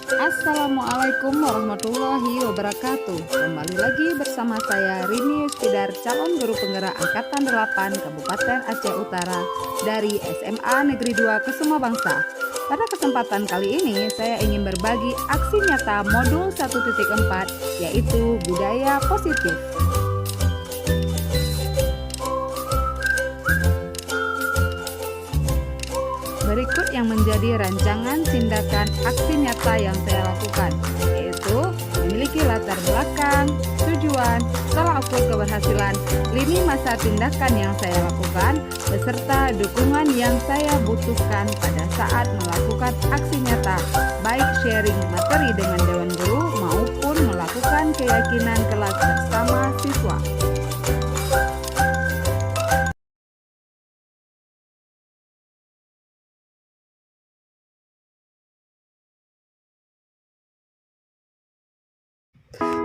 Assalamualaikum warahmatullahi wabarakatuh. Kembali lagi bersama saya Rini Yuspidar, calon guru penggerak Angkatan 8 Kabupaten Aceh Utara dari SMA Negeri 2 Kesuma Bangsa. Pada kesempatan kali ini saya ingin berbagi aksi nyata modul 1.4 yaitu budaya positif. Berikut yang menjadi rancangan tindakan aksi nyata yang saya lakukan, yaitu memiliki latar belakang, tujuan, tolak ukur keberhasilan, lini masa tindakan yang saya lakukan, beserta dukungan yang saya butuhkan pada saat melakukan aksi nyata, baik sharing materi dengan Dewan Guru maupun melakukan keyakinan kelas bersama siswa.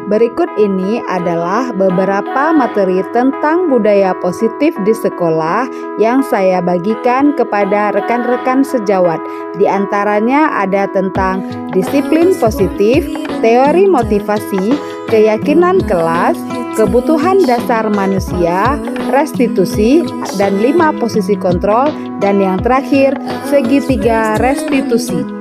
Berikut ini adalah beberapa materi tentang budaya positif di sekolah yang saya bagikan kepada rekan-rekan sejawat. Di antaranya ada tentang disiplin positif, teori motivasi, keyakinan kelas, kebutuhan dasar manusia, restitusi, dan 5 posisi kontrol, dan yang terakhir segitiga restitusi.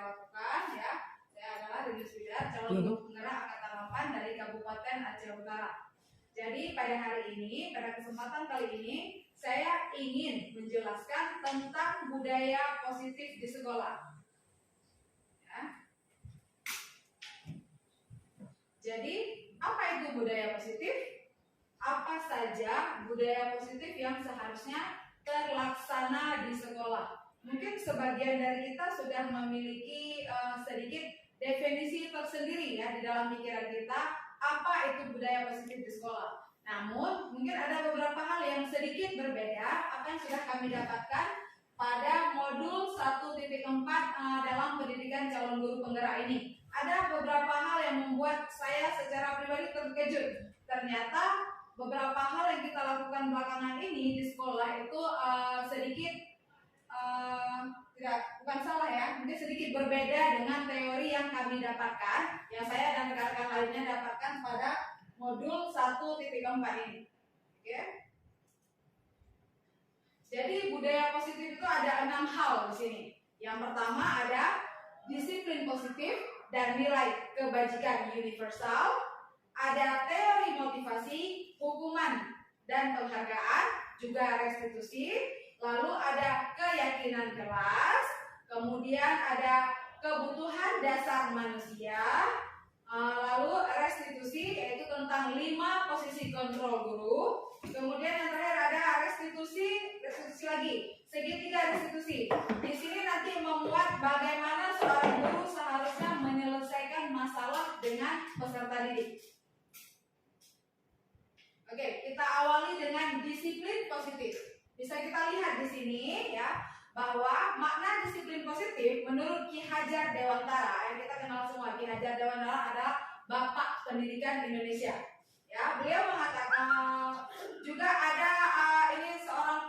lakukan ya. Saya adalah Rinus Widar, calon guru penggerak angkatan 8 dari Kabupaten Aceh Utara. Jadi pada hari ini, pada kesempatan kali ini, saya ingin menjelaskan tentang budaya positif di sekolah. Ya. Jadi, apa itu budaya positif? Apa saja budaya positif yang seharusnya terlaksana di sekolah? Mungkin sebagian dari kita sudah memiliki sedikit definisi tersendiri ya di dalam pikiran kita apa itu budaya positif di sekolah. Namun mungkin ada beberapa hal yang sedikit berbeda apa yang sudah kami dapatkan pada modul 1.4 dalam pendidikan calon guru penggerak ini. Ada beberapa hal yang membuat saya secara pribadi terkejut. Ternyata beberapa hal yang kita lakukan belakangan ini di sekolah itu sedikit bukan salah ya, mungkin sedikit berbeda dengan teori yang kami dapatkan, yang saya dan rekan-rekan lainnya dapatkan pada modul 1.4 ini. Oke. Jadi budaya positif itu ada 6 hal di sini. Yang pertama ada disiplin positif dan nilai kebajikan universal, ada teori motivasi, hukuman dan penghargaan, juga restitusi, lalu ada keyakinan keras, kemudian ada kebutuhan dasar manusia, lalu restitusi yaitu tentang 5 posisi kontrol guru, kemudian yang terakhir ada restitusi lagi, segitiga restitusi. Di sini nanti memuat bagaimana seorang guru seharusnya menyelesaikan masalah dengan peserta didik. Oke, kita awali dengan disiplin positif. Bisa kita lihat di sini ya bahwa makna disiplin positif menurut Ki Hajar Dewantara yang kita kenal semua. Ki Hajar Dewantara adalah Bapak Pendidikan Indonesia. Ya, beliau mengatakan juga ada ini seorang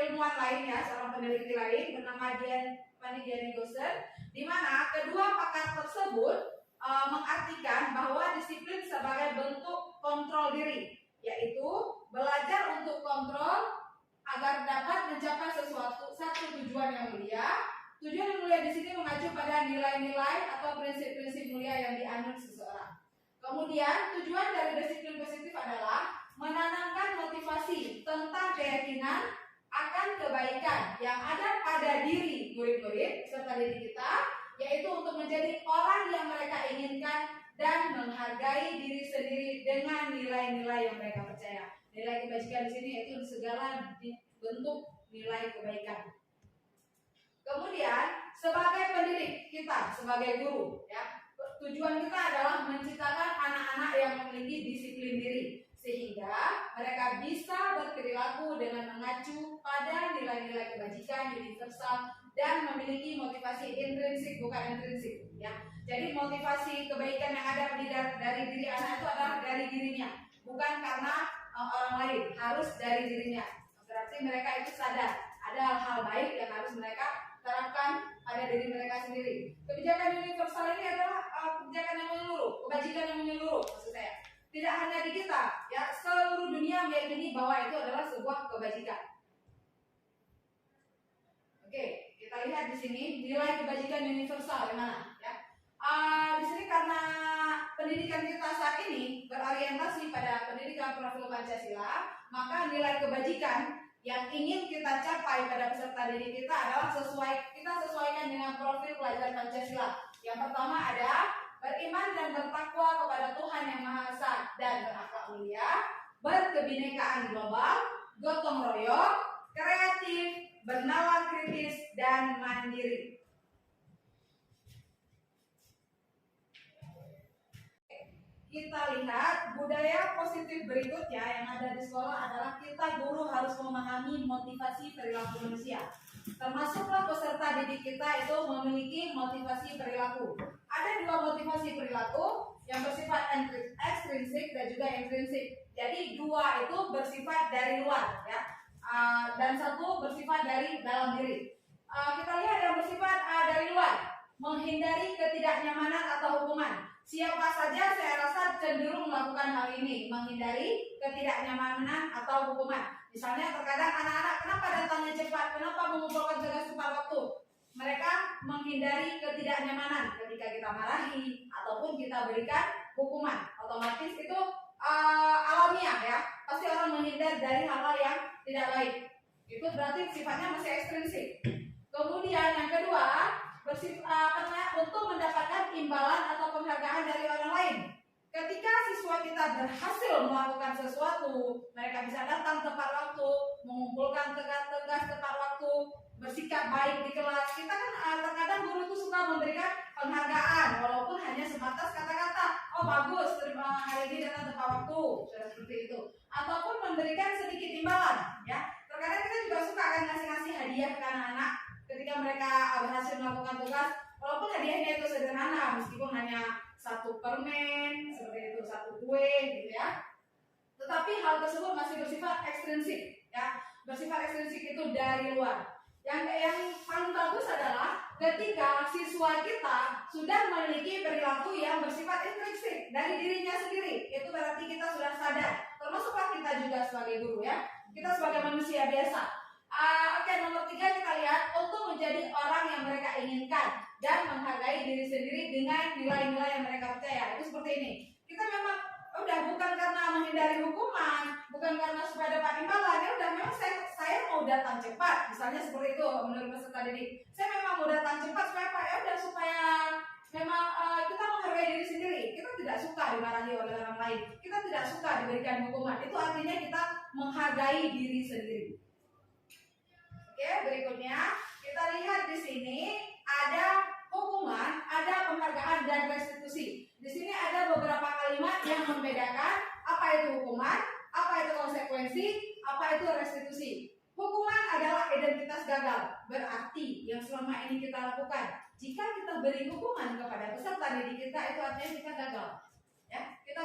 ilmuwan lain ya, seorang peneliti lain bernama Dian Gosen, di mana kedua pakar tersebut mengartikan bahwa disiplin sebagai bentuk kontrol diri, yaitu belajar untuk kontrol agar dapat mencapai satu tujuan yang mulia. Tujuan yang mulia di sini mengacu pada nilai-nilai atau prinsip-prinsip mulia yang dianut seseorang. Kemudian tujuan dari disiplin positif adalah menanamkan motivasi tentang keyakinan akan kebaikan yang ada pada diri murid-murid serta diri kita, yaitu untuk menjadi orang yang mereka inginkan dan menghargai diri sendiri dengan nilai-nilai yang mereka percaya. Nilai kebajikan di sini yaitu segala bentuk nilai kebaikan. Kemudian sebagai pendidik kita, sebagai guru, ya, tujuan kita adalah menciptakan anak-anak yang memiliki disiplin diri sehingga mereka bisa berperilaku dengan mengacu pada nilai-nilai kebajikan universal dan memiliki motivasi intrinsik bukan intrinsik, ya. Jadi motivasi kebaikan yang ada dari diri anak itu adalah dari dirinya, bukan karena orang lain, harus dari dirinya. Berarti mereka itu sadar ada hal-hal baik yang harus mereka terapkan pada diri mereka sendiri. Kebijakan universal ini adalah kebijakan yang menyeluruh, kebajikan yang menyeluruh maksud saya. Tidak hanya di kita, ya, seluruh dunia meyakini bahwa itu adalah sebuah kebajikan. Oke, kita lihat di sini nilai kebajikan universal yang mana, ya. Di sini karena pendidikan kita saat ini berorientasi pada pendidikan profil Pancasila, maka nilai kebajikan yang ingin kita capai pada peserta didik kita adalah kita sesuaikan dengan profil pelajar Pancasila. Yang pertama ada beriman dan bertakwa kepada Tuhan Yang Maha Esa dan berakhlak mulia, berkebinekaan global, gotong royong, kreatif, bernalar kritis, dan mandiri. Kita lihat budaya positif berikutnya yang ada di sekolah adalah kita guru harus memahami motivasi perilaku manusia. Termasuklah peserta didik kita itu memiliki motivasi perilaku. Ada 2 motivasi perilaku yang bersifat ekstrinsik dan juga intrinsik. Jadi 2 itu bersifat dari luar, ya, dan 1 bersifat dari dalam diri. Kita lihat yang bersifat dari luar, menghindari ketidaknyamanan atau hukuman. Siapa saja saya rasa cenderung melakukan hal ini, menghindari ketidaknyamanan atau hukuman. Misalnya terkadang anak-anak kenapa datangnya cepat, kenapa mengumpulkan tugas tepat waktu. mereka menghindari ketidaknyamanan ketika kita marahi ataupun kita berikan hukuman. Otomatis itu alamiah ya, pasti orang menghindar dari hal-hal yang tidak baik. Itu berarti sifatnya masih ekstrinsik. Kemudian yang kedua, untuk mendapatkan imbalan atau penghargaan dari orang lain. Ketika siswa kita berhasil melakukan sesuatu, mereka bisa datang tepat waktu, mengumpulkan tugas tepat waktu, bersikap baik di kelas. Kita kan terkadang guru itu suka memberikan penghargaan, walaupun hanya sebatas kata-kata, oh bagus, terima hari ini datang tepat waktu, seperti itu. Ataupun memberikan sedikit imbalan, ya. Terkadang kita juga suka kan ngasih hadiah ke anak-anak ketika mereka berhasil melakukan tugas, walaupun hadiahnya itu sederhana, meskipun hanya satu permen, seperti itu, satu kue, gitu ya. Tetapi hal tersebut masih bersifat ekstrinsik, ya. Bersifat ekstrinsik itu dari luar. Yang paling bagus adalah ketika siswa kita sudah memiliki perilaku yang bersifat intrinsik dari dirinya sendiri. Itu berarti kita sudah sadar. Termasuklah kita juga sebagai guru ya. Kita sebagai manusia biasa. Oke, nomor 3 kita lihat untuk menjadi orang yang mereka inginkan dan menghargai diri sendiri dengan nilai-nilai yang mereka percaya. Itu seperti ini. Kita memang bukan karena menghindari hukuman, bukan karena supaya dapat imbalan, ya udah memang saya mau datang cepat, misalnya seperti itu menurut peserta didik. Saya memang mau datang cepat supaya apa? Ya udah supaya memang kita menghargai diri sendiri. Kita tidak suka dimarahi oleh orang lain, kita tidak suka diberikan hukuman. Itu artinya kita menghargai diri sendiri. Oke, berikutnya kita lihat di sini ada hukuman, ada penghargaan dan restitusi. Di sini ada beberapa kalimat yang membedakan apa itu hukuman, apa itu konsekuensi, apa itu restitusi. Hukuman adalah identitas gagal, berarti yang selama ini kita lakukan. Jika kita beri hukuman kepada peserta didik kita, itu artinya kita gagal. Ya, kita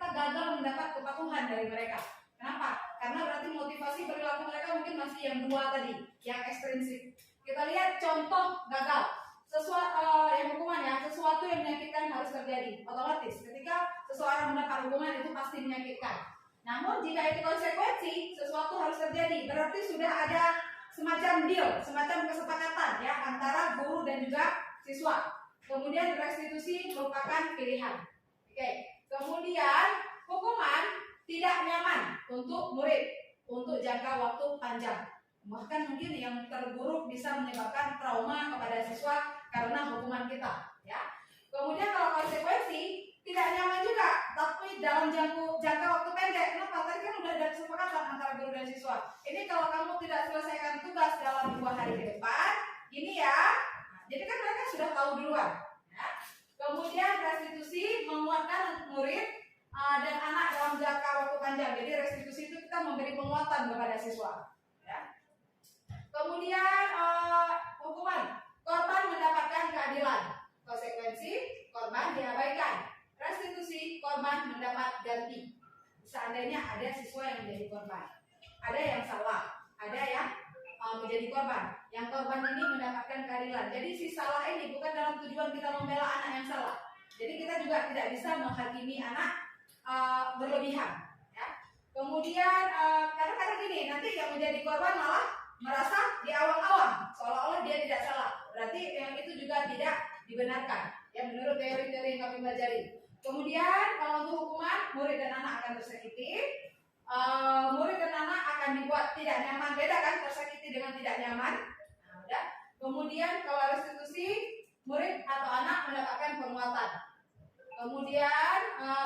gagal mendapat kepatuhan dari mereka. Kenapa? Karena berarti motivasi perilaku mereka mungkin masih yang dua tadi, yang ekstrinsik. Kita lihat contoh gagal. Yang hukuman ya, sesuatu yang menyakitkan harus terjadi. Otomatis ketika seseorang mendapat hukuman itu pasti menyakitkan. Namun jika itu konsekuensi, sesuatu harus terjadi. Berarti sudah ada semacam deal, semacam kesepakatan ya antara guru dan juga siswa. Kemudian restitusi merupakan pilihan. Oke. Kemudian hukuman tidak nyaman untuk murid untuk jangka waktu panjang. Bahkan mungkin yang terburuk bisa menyebabkan trauma kepada siswa karena hukuman kita, ya. Kemudian kalau konsekuensi tidak nyaman juga, tapi dalam jangka waktu pendek. Kenapa? Tadi kan udah ada kesepakatan antara guru dan siswa. Ini kalau kamu tidak selesaikan tugas dalam 2 hari ke depan, ini ya. Nah, jadi kan mereka sudah tahu duluan. Ya. Kemudian restitusi menguatkan murid dan anak dalam jangka waktu panjang. Jadi restitusi itu kita memberi penguatan kepada siswa. Ya. Kemudian hukuman, korban mendapatkan keadilan. Konsekuensi, korban diabaikan. Restitusi, korban mendapat ganti. Seandainya ada siswa yang menjadi korban, ada yang salah, ada yang menjadi korban. Yang korban ini mendapatkan keadilan. Jadi si salah ini bukan dalam tujuan kita membela anak yang salah. Jadi kita juga tidak bisa menghakimi anak berlebihan. Ya. Kemudian kadang-kadang gini, nanti yang menjadi korban malah merasa diawang-awang seolah-olah dia tidak salah. Berarti yang itu juga tidak dibenarkan ya menurut teori-teori yang kami pelajari. Kemudian kalau untuk hukuman, murid dan anak akan tersakiti. Murid dan anak akan dibuat tidak nyaman. Beda kan tersakiti dengan tidak nyaman. Nah, udah. Kemudian kalau restitusi, murid atau anak mendapatkan penguatan. Kemudian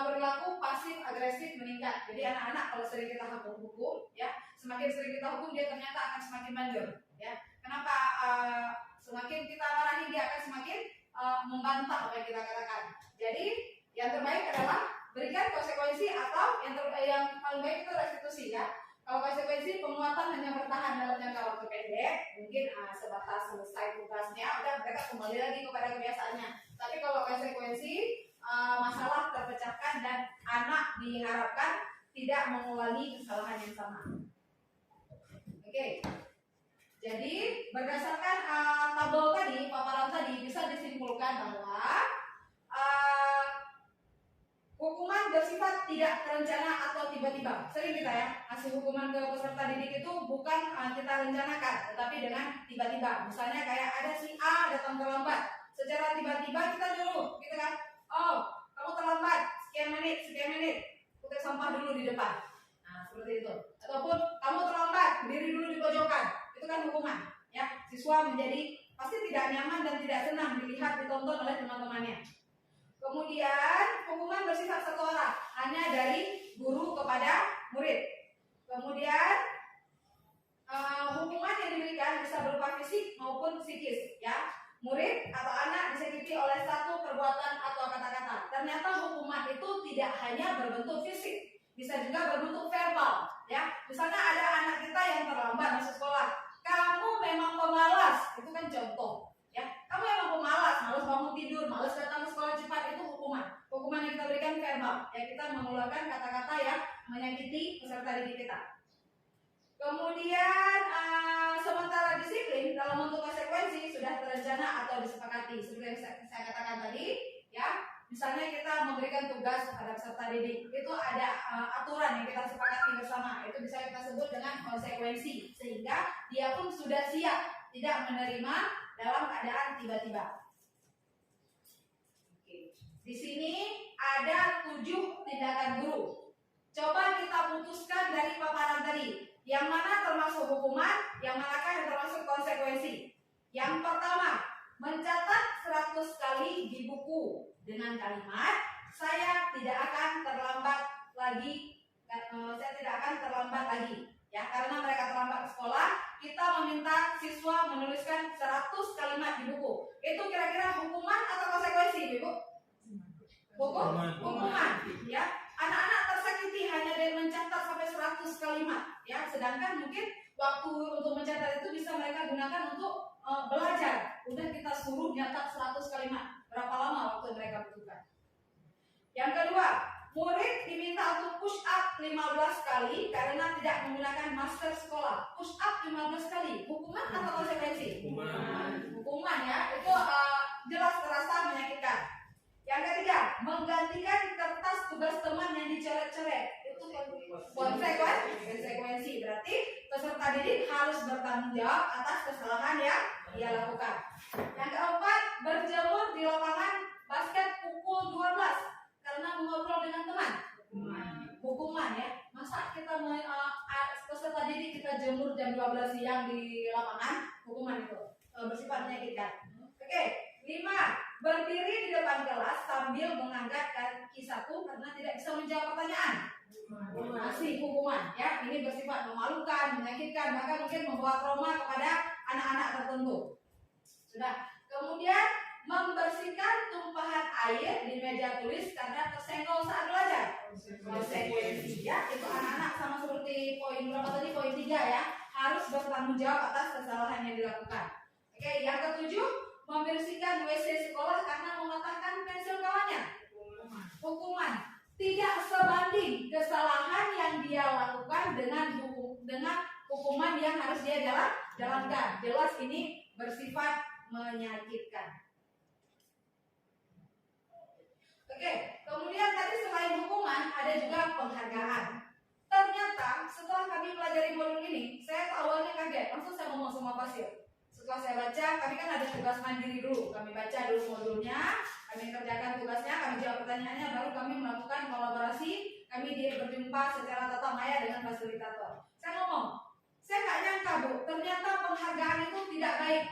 perilaku pasif agresif meningkat. Jadi anak-anak kalau sering kita hukum, ya semakin sering kita hukum dia ternyata akan semakin manjur. Ya, kenapa? Semakin kita marahi dia akan semakin membantah apa yang kita katakan. Jadi yang terbaik adalah berikan konsekuensi atau yang paling baik itu restitusi ya. Kalau konsekuensi penguatan hanya bertahan dalam jangka waktu pendek, mungkin sebatas selesai tugasnya, udah mereka kembali lagi kepada kebiasaannya. Tapi kalau konsekuensi masalah terpecahkan dan anak diharapkan tidak mengulangi kesalahan yang sama. Oke. Jadi berdasarkan tabel tadi, paparan tadi bisa disimpulkan bahwa hukuman bersifat bersifat tidak terencana atau tiba-tiba. Sering kita ya kasih hukuman ke peserta didik itu bukan kita rencanakan, tetapi dengan tiba-tiba. Misalnya kayak ada si A datang terlambat, secara tiba-tiba kita nyuruh, gitu kan? Oh, kamu terlambat sekian menit, putih sampah dulu di depan. Nah, seperti itu. Ataupun kamu terlambat, berdiri dulu di pojokan. Itu kan hukuman. Ya, siswa menjadi pasti tidak nyaman dan tidak senang dilihat ditonton oleh teman-temannya. Kemudian hukuman bersifat satu arah, hanya dari guru kepada murid. Kemudian hukuman yang diberikan bisa berupa fisik maupun psikis, ya. Murid atau anak disakiti oleh satu perbuatan atau kata-kata. Ternyata hukuman itu tidak hanya berbentuk fisik, bisa juga berbentuk verbal, ya. Misalnya ada anak kita yang terlambat masuk sekolah, kamu memang pemalas, itu kan contoh, ya. Kamu memang pemalas, malas bangun tidur, malas datang ke sekolah cepat, itu hukuman. Hukuman yang kita berikan verbal, ya, kita mengeluarkan kata-kata yang menyakiti peserta didik kita. Kemudian sementara disiplin dalam bentuk konsekuensi sudah terencana atau disepakati. Seperti yang saya katakan tadi, ya. Misalnya kita memberikan tugas kepada peserta didik, itu ada aturan yang kita sepakati bersama. Itu bisa kita sebut dengan konsekuensi, sehingga dia pun sudah siap tidak menerima dalam keadaan tiba-tiba. Oke. Di sini ada 7 tindakan guru. Coba kita putuskan dari paparan tadi. Yang mana termasuk hukuman, yang manakah yang termasuk konsekuensi. Yang pertama, mencatat 100 kali di buku dengan kalimat, saya tidak akan terlambat lagi, ya, karena mereka terlambat ke sekolah, kita meminta siswa menuliskan 100 kalimat di buku. Itu kira-kira hukuman atau konsekuensi, Ibu? Hukuman, ya. Anak-anak tersakiti hanya dengan mencatat sampai 100 kalimat, ya. Sedangkan mungkin waktu untuk mencatat itu bisa mereka gunakan untuk belajar. Udah kita suruh nyatat 100 kalimat. Berapa lama waktu mereka butuhkan? Yang kedua, murid diminta untuk push up 15 kali karena tidak menggunakan masker sekolah. Push up 15 kali, hukuman atau konsekuensi? Hukuman, ya. Itu jelas terasa menyakitkan. Yang ketiga, menggantikan kertas tugas teman yang dicoret-coret. Itu konsekuensi. Berarti peserta didik harus bertanggung jawab atas kesalahan yang dia lakukan. Yang keempat, berjemur di lapangan basket pukul 12 karena mengobrol dengan teman. Hukuman, ya. Masa kita peserta didik kita jemur jam 12 siang di lapangan? Hukuman itu bersifat menyakitkan. Oke. 5. Berdiri di depan kelas sambil mengangkat kaki satu karena tidak bisa menjawab pertanyaan. Masih hukuman, ya. Ini bersifat memalukan, menyakitkan, bahkan mungkin membawa trauma kepada anak-anak tertentu. Sudah. Kemudian membersihkan tumpahan air di meja tulis karena tersenggol saat belajar. Konsekuensi, ya. Itu anak-anak sama seperti poin berapa tadi? Poin 3, ya. Harus bertanggung jawab atas kesalahan yang dilakukan. Oke, yang ketujuh, membersihkan WC sekolah karena mematahkan pensil kawannya. Hukuman. Tidak sebanding kesalahan yang dia lakukan dengan hukuman yang harus dia jalankan. Jelas ini bersifat menyakitkan. Oke, kemudian tadi selain hukuman ada juga penghargaan. Ternyata setelah kami pelajari modul ini, saya awalnya kaget, langsung saya ngomong sama pasir. Setelah saya baca, kami kan ada tugas mandiri dulu. Kami baca dulu modulnya, kami kerjakan tugasnya, kami jawab pertanyaannya, baru kami melakukan kolaborasi. Kami berjumpa secara tatap maya dengan fasilitator. Saya ngomong, saya nggak nyangka, Bu, ternyata penghargaan itu tidak baik.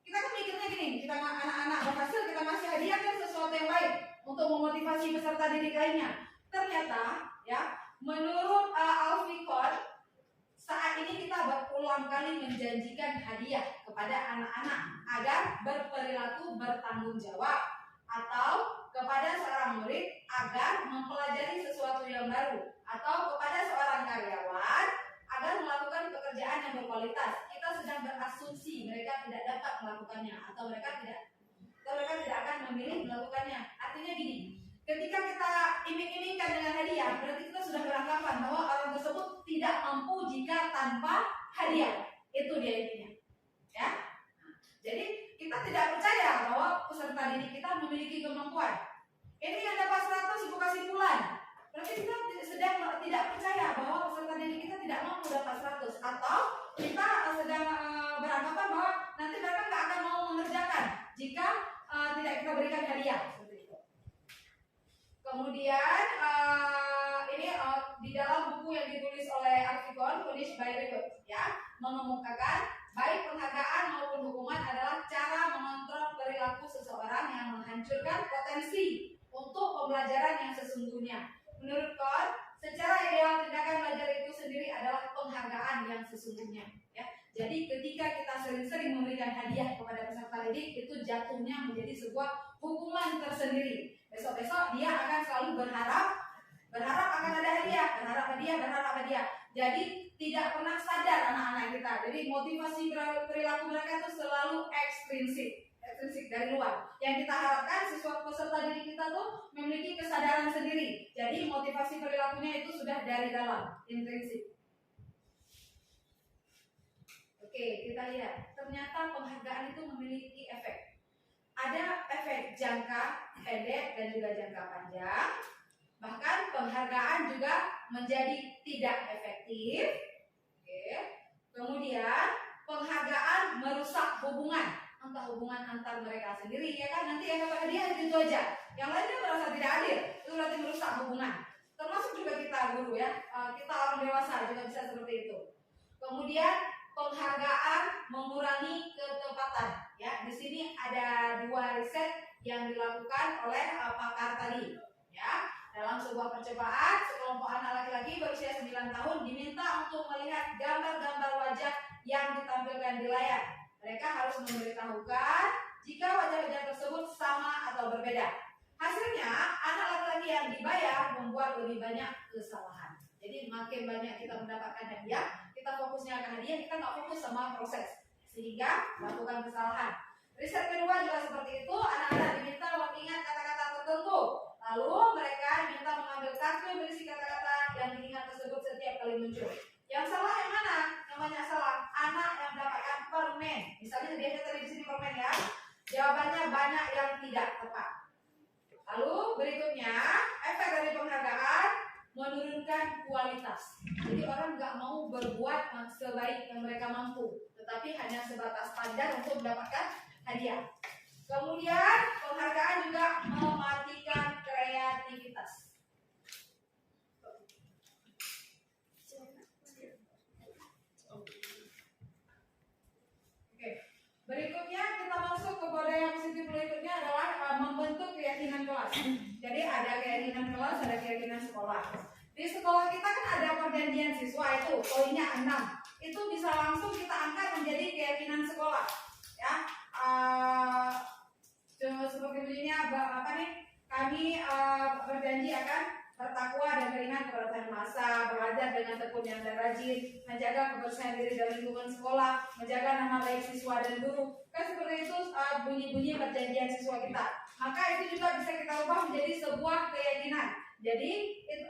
Kita kan mikirnya gini, kita anak-anak berhasil, kita kasih hadiah kan sesuatu yang baik untuk memotivasi peserta didik lainnya. Ternyata, ya, menurut Alfikon, saat ini kita berulang kali menjanjikan hadiah kepada anak-anak agar berperilaku bertanggung jawab, atau kepada seorang murid agar mempelajari sesuatu yang baru, atau kepada seorang karyawan agar melakukan pekerjaan yang berkualitas. Kita sedang berasumsi mereka tidak dapat melakukannya, atau mereka tidak akan memilih melakukannya. Artinya gini, ketika kita iming-imingkan dengan hadiah, berarti kita sudah beranggapan bahwa orang tersebut tidak mampu jika tanpa hadiah. Itu dia intinya, ya. Jadi kita tidak percaya bahwa peserta didik kita memiliki kemampuan. Ini yang dapat 100 ibu kasih bulan, berarti Kemudian ini di dalam buku yang ditulis oleh Archibald, Punish by Reward, ya, mengemukakan baik penghargaan maupun hukuman adalah cara mengontrol perilaku seseorang yang menghancurkan potensi untuk pembelajaran yang sesungguhnya. Menurut Kohn, secara ideal tindakan belajar itu sendiri adalah penghargaan yang sesungguhnya. Ya. Jadi ketika kita sering-sering memberikan hadiah kepada peserta didik, itu jatuhnya menjadi sebuah hukuman tersendiri. Besok-besok dia akan selalu berharap akan ada hadiah, berharap hadiah. Jadi tidak pernah sadar anak-anak kita. Jadi motivasi perilaku mereka itu selalu ekstrinsik dari luar. Yang kita harapkan siswa peserta didik kita tuh memiliki kesadaran sendiri. Jadi motivasi perilakunya itu sudah dari dalam, intrinsik. Oke, kita lihat. Ternyata penghargaan itu memiliki efek. Ada efek jangka pendek dan juga jangka panjang. Bahkan penghargaan juga menjadi tidak efektif. Oke. Kemudian penghargaan merusak hubungan, entah hubungan antar mereka sendiri, ya kan, nanti yang dapat hadiah itu aja, yang lainnya merasa tidak adil, itu berarti merusak hubungan. Termasuk juga kita guru, ya, kita orang dewasa juga bisa seperti itu. Kemudian penghargaan mengurangi ketepatan, ya. Di sini ada 2 riset yang dilakukan oleh pakar tadi, ya. Dalam sebuah percobaan, sekelompok anak laki-laki berusia 9 tahun diminta untuk melihat gambar-gambar wajah yang ditampilkan di layar. Mereka harus memberitahukan jika wajah-wajah tersebut sama atau berbeda. Hasilnya, anak laki-laki yang dibayar membuat lebih banyak kesalahan. Jadi makin banyak kita mendapatkan hadiah, kita fokusnya akan hadiah, kita nggak fokus sama proses, sehingga melakukan kesalahan. Riset kedua juga seperti itu, anak-anak diminta mengingat kata-kata tertentu. Lalu mereka diminta mengambil kartu berisi kata-kata yang diingat tersebut setiap kali muncul. Yang salah yang mana? Yang banyak salah. Anak yang mendapatkan permen. Misalnya hadiahnya tadi di sini permen, ya. Jawabannya banyak yang tidak tepat. Lalu berikutnya, efek dari penghargaan menurunkan kualitas. Jadi orang nggak mau berbuat sebaik yang mereka mampu, tetapi hanya sebatas pandang untuk mendapatkan hadiah. Kemudian penghargaan juga mematikan kreativitas. Oke. Berikutnya kita masuk ke budaya positif berikutnya adalah membentuk keyakinan kelas. Jadi ada keyakinan kelas, ada keyakinan sekolah. Di sekolah kita kan ada perjanjian siswa, itu poinnya 6. Itu bisa langsung kita angkat menjadi keyakinan sekolah, ya. Seperti bunyinya apa nih? Kami berjanji akan bertakwa dan beriman kepada Tuhan Maha Esa, belajar dengan tekun dan rajin, menjaga kebersihan diri dan lingkungan sekolah, menjaga nama baik siswa dan guru. Kan seperti itu bunyi-bunyi perjanjian siswa kita. Maka itu juga bisa kita ubah menjadi sebuah keyakinan. Jadi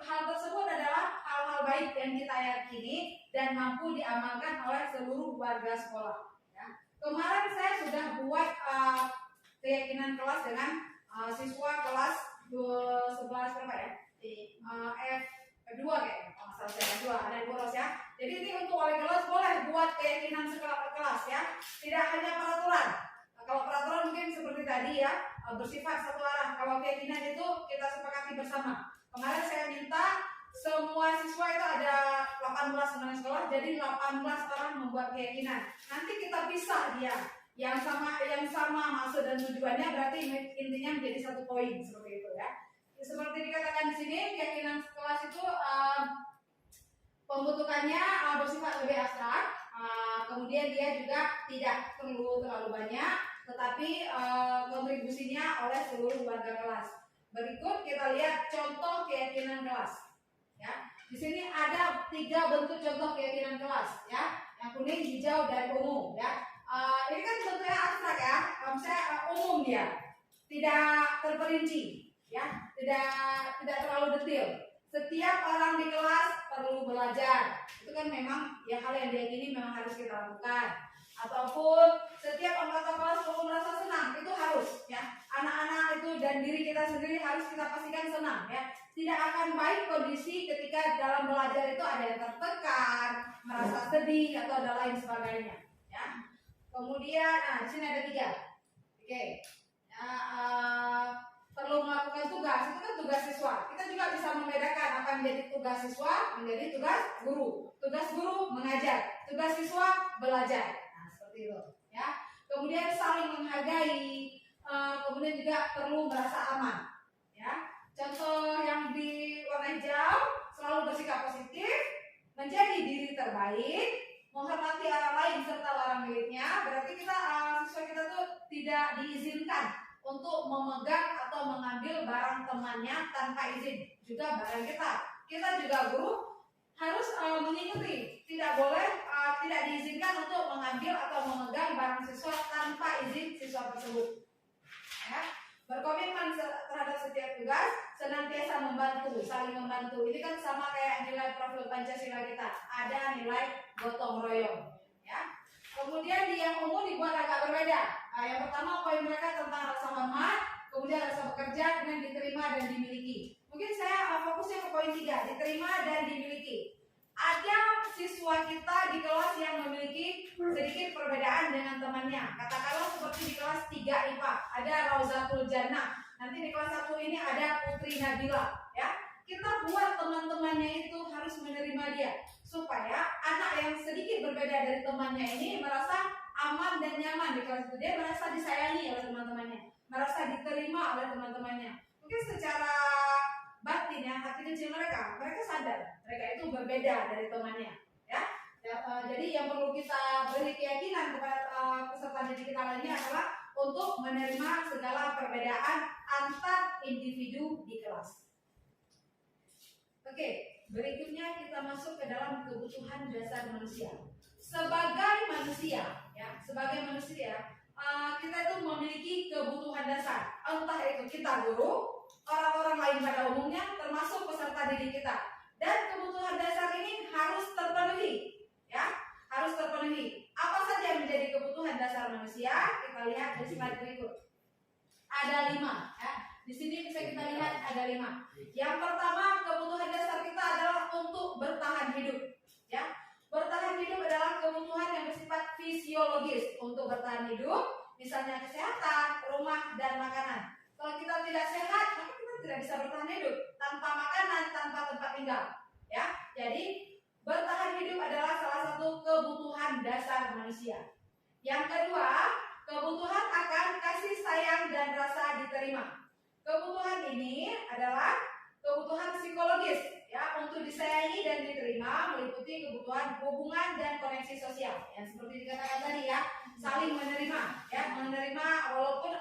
hal tersebut adalah hal-hal baik yang kita yakini dan mampu diamalkan oleh seluruh warga sekolah. Ya. Kemarin saya sudah buat keyakinan kelas dengan siswa kelas 11 berapa ya? F2 kayaknya, kalau masalah saya F2 ada 2 kelas, ya. Jadi ini untuk wali kelas boleh buat keyakinan kelas, ya. Tidak hanya peraturan. Kalau peraturan mungkin seperti tadi, ya, bersifat satu arah. Kalau keyakinan itu kita sepakati bersama. Kemarin saya minta semua siswa itu ada 18 teman sekolah, jadi 18 orang membuat keyakinan. Nanti kita pisah dia. Yang sama maksud dan tujuannya, berarti intinya menjadi satu poin seperti itu, ya. Seperti dikatakan di sini, keyakinan kelas itu pembentukannya bersifat lebih abstrak. Kemudian dia juga tidak perlu terlalu banyak, tetapi kontribusinya oleh seluruh warga kelas. Berikut kita lihat contoh keyakinan kelas. Ya, di sini ada 3 bentuk contoh keyakinan kelas, ya. Yang kuning, hijau, dan ungu, ya. Ini kan bentuknya abstrak, ya. Misalnya umum dia, tidak terperinci, ya, tidak terlalu detail. Setiap orang di kelas perlu belajar. Itu kan memang ya hal yang diyakini memang harus kita lakukan. Ataupun setiap anggota kelas perlu merasa senang, itu harus, ya. Anak-anak itu dan diri kita sendiri harus kita pastikan senang, ya. Tidak akan baik kondisi ketika dalam belajar itu ada yang tertekan, merasa sedih atau ada lain sebagainya, ya. Kemudian, di sini ada 3. Oke. perlu melakukan tugas, itu kan tugas siswa. Kita juga bisa membedakan apa yang menjadi tugas siswa menjadi tugas guru. Tugas guru mengajar, tugas siswa belajar. Nah, seperti itu ya. Kemudian saling menghargai, kemudian juga perlu merasa aman ya. Contoh yang di warna hijau, selalu bersikap positif, menjadi diri terbaik, menghormati orang lain serta orang miliknya. Berarti kita siswa kita tuh tidak diizinkan untuk memegang atau mengambil barang temannya tanpa izin, juga barang kita. Kita juga guru harus mengikuti, tidak boleh tidak diizinkan untuk mengambil atau memegang barang siswa tanpa izin siswa tersebut. Ya. Berkomitmen terhadap setiap tugas, senantiasa membantu, saling membantu. Ini kan sama kayak nilai profil Pancasila kita, ada nilai gotong royong. Ya. Kemudian di yang umum dibuat agak berbeda. Yang pertama poin mereka tentang rasa hormat, kemudian rasa bekerja, kemudian diterima dan dimiliki. Mungkin saya fokusnya ke poin 3, diterima dan dimiliki. Ada siswa kita di kelas yang memiliki sedikit perbedaan dengan temannya. Katakanlah seperti di kelas 3 IPA, ada Rauzatul Jannah. Nanti di kelas 1 ini ada Putri Nabila, ya. Kita buat teman-temannya itu harus menerima dia, supaya anak yang sedikit berbeda dari temannya ini merasa aman dan nyaman di kelas itu. Dia merasa disayangi oleh teman-temannya, merasa diterima oleh teman-temannya. Mungkin secara batin ya, hati kecil mereka sadar mereka itu berbeda dari temannya, ya. Jadi yang perlu kita beri keyakinan kepada peserta didik kita lainnya adalah untuk menerima segala perbedaan antar individu di kelas. Oke, berikutnya kita masuk ke dalam kebutuhan dasar manusia. Sebagai manusia, ya, kita itu memiliki kebutuhan dasar. Entah itu kita guru, orang-orang lain pada umumnya, termasuk peserta didik kita. Dan kebutuhan dasar ini harus terpenuhi, ya, harus terpenuhi. Apa saja yang menjadi kebutuhan dasar manusia? Kita lihat di slide berikut. Ada 5, ya. Di sini bisa kita lihat ada 5. Yang pertama, kebutuhan dasar kita adalah untuk bertahan hidup, ya. Bertahan hidup adalah kebutuhan yang bersifat fisiologis. Untuk bertahan hidup, misalnya kesehatan, rumah, dan makanan. Kalau kita tidak sehat, maka kita tidak bisa bertahan hidup. Tanpa makanan, tanpa tempat tinggal, ya. Jadi bertahan hidup adalah salah satu kebutuhan dasar manusia. Yang kedua, kebutuhan akan kasih sayang dan rasa diterima. Kebutuhan ini adalah kebutuhan psikologis, ya, untuk disayangi dan diterima, meliputi kebutuhan hubungan dan koneksi sosial. Yang seperti dikatakan tadi, ya, saling menerima, ya, menerima walaupun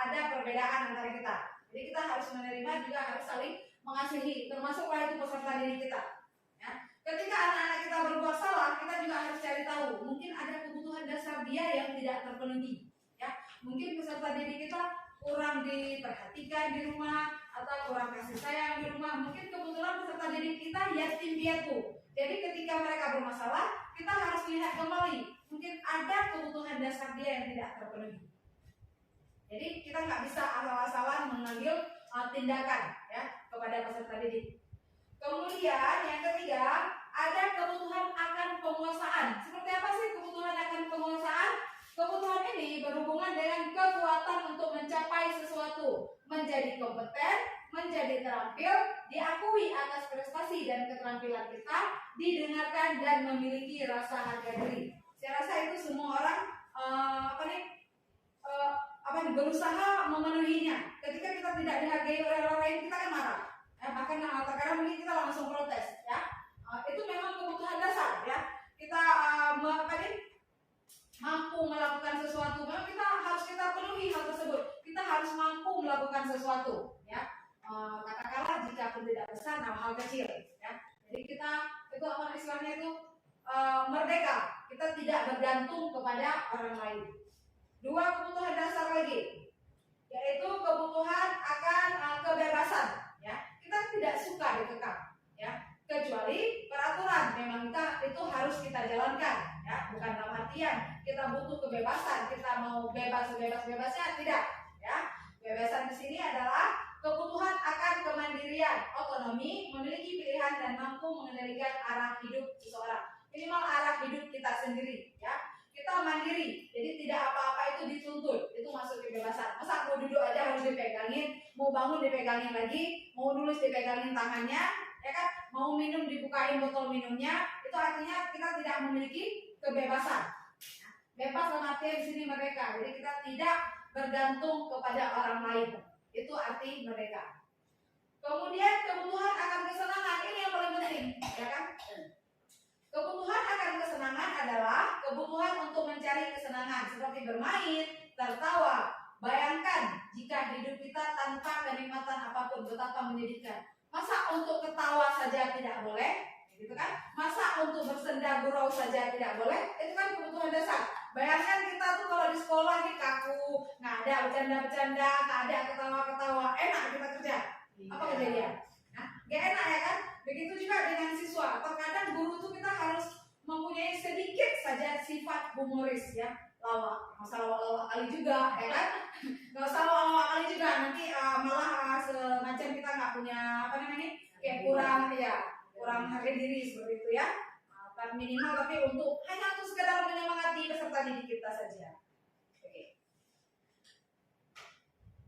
ada perbedaan antara kita. Jadi kita harus menerima, juga harus saling mengasihi, termasuklah itu peserta didik kita. Ya. Ketika anak-anak kita berbuat salah, kita juga harus cari tahu. Mungkin ada kebutuhan dasar dia yang tidak terpenuhi. Ya. Mungkin peserta didik kita kurang diperhatikan di rumah atau kurang kasih sayang di rumah. Mungkin kebetulan peserta didik kita yatim piatu. Jadi ketika mereka bermasalah, kita harus lihat kembali. Mungkin ada kebutuhan dasar dia yang tidak terpenuhi. Jadi kita nggak bisa asal-asalan mengambil tindakan, ya, kepada peserta didik. Kemudian yang ketiga, ada kebutuhan akan penguasaan. Seperti apa sih kebutuhan akan penguasaan? Kebutuhan ini berhubungan dengan kekuatan untuk mencapai sesuatu, menjadi kompeten, menjadi terampil, diakui atas prestasi dan keterampilan kita, didengarkan dan memiliki rasa harga diri. Saya rasa itu semua orang berusaha memenuhinya. Ketika kita tidak dihargai oleh orang lain, kita kan marah. Bahkan terkadang mungkin kita langsung protes, ya. Itu memang kebutuhan dasar, ya. Kita mampu melakukan sesuatu, memang kita penuhi hal tersebut. Kita harus mampu melakukan sesuatu, ya. Katakanlah jika pun tidak besar, hal kecil, ya. Jadi kita itu istilahnya itu merdeka. Kita tidak bergantung kepada orang lain. 2 kebutuhan dasar lagi, yaitu kebutuhan akan kebebasan, ya. Kita tidak suka dikekang, ya. Kecuali peraturan memang itu harus kita jalankan, ya. Bukan dalam artian kita butuh kebebasan, kita mau bebas bebasnya, tidak, ya. Kebebasan di sini adalah kebutuhan akan kemandirian, otonomi, memiliki pilihan dan mampu mengendalikan arah hidup seseorang. Minimal arah hidup kita sendiri, ya. Kita mandiri, jadi tidak apa-apa itu dituntut, itu masuk kebebasan. Masa mau duduk aja harus dipegangin, mau bangun dipegangin lagi, mau nulis dipegangin tangannya, ya kan? Mau minum dibukain botol minumnya, itu artinya kita tidak memiliki kebebasan. Bebas dalam artian di sini merdeka. Jadi kita tidak bergantung kepada orang lain. Itu arti merdeka. Kemudian kebutuhan akan kesenangan, ini yang paling penting, ya kan? Kebutuhan akan kesenangan adalah kebutuhan untuk mencari kesenangan seperti bermain, tertawa. Bayangkan jika hidup kita tanpa kenikmatan apapun, betapa menyedihkan. Masa untuk ketawa saja tidak boleh, gitu kan? Masa untuk bersenda gurau saja tidak boleh? Itu kan kebutuhan dasar. Bayangkan kita tuh kalau di sekolah nih kaku, nggak ada bercanda-bercanda, nggak ada ketawa-ketawa, enak kita kerja. Apa kejadian? Nah, gak enak ya kan? Begitu juga dengan siswa. Terkadang guru tuh kita harus mempunyai sedikit saja sifat humoris ya, lawak. Nggak usah lawak-lawak kali juga, ya kan? Nggak usah lawak-lawak kali juga. Nanti malah semacam kita nggak punya apa namanya? Kayak kurang harga diri seperti itu ya. Minimal tapi hanya untuk sekedar menyemangati peserta didik kita saja. Oke.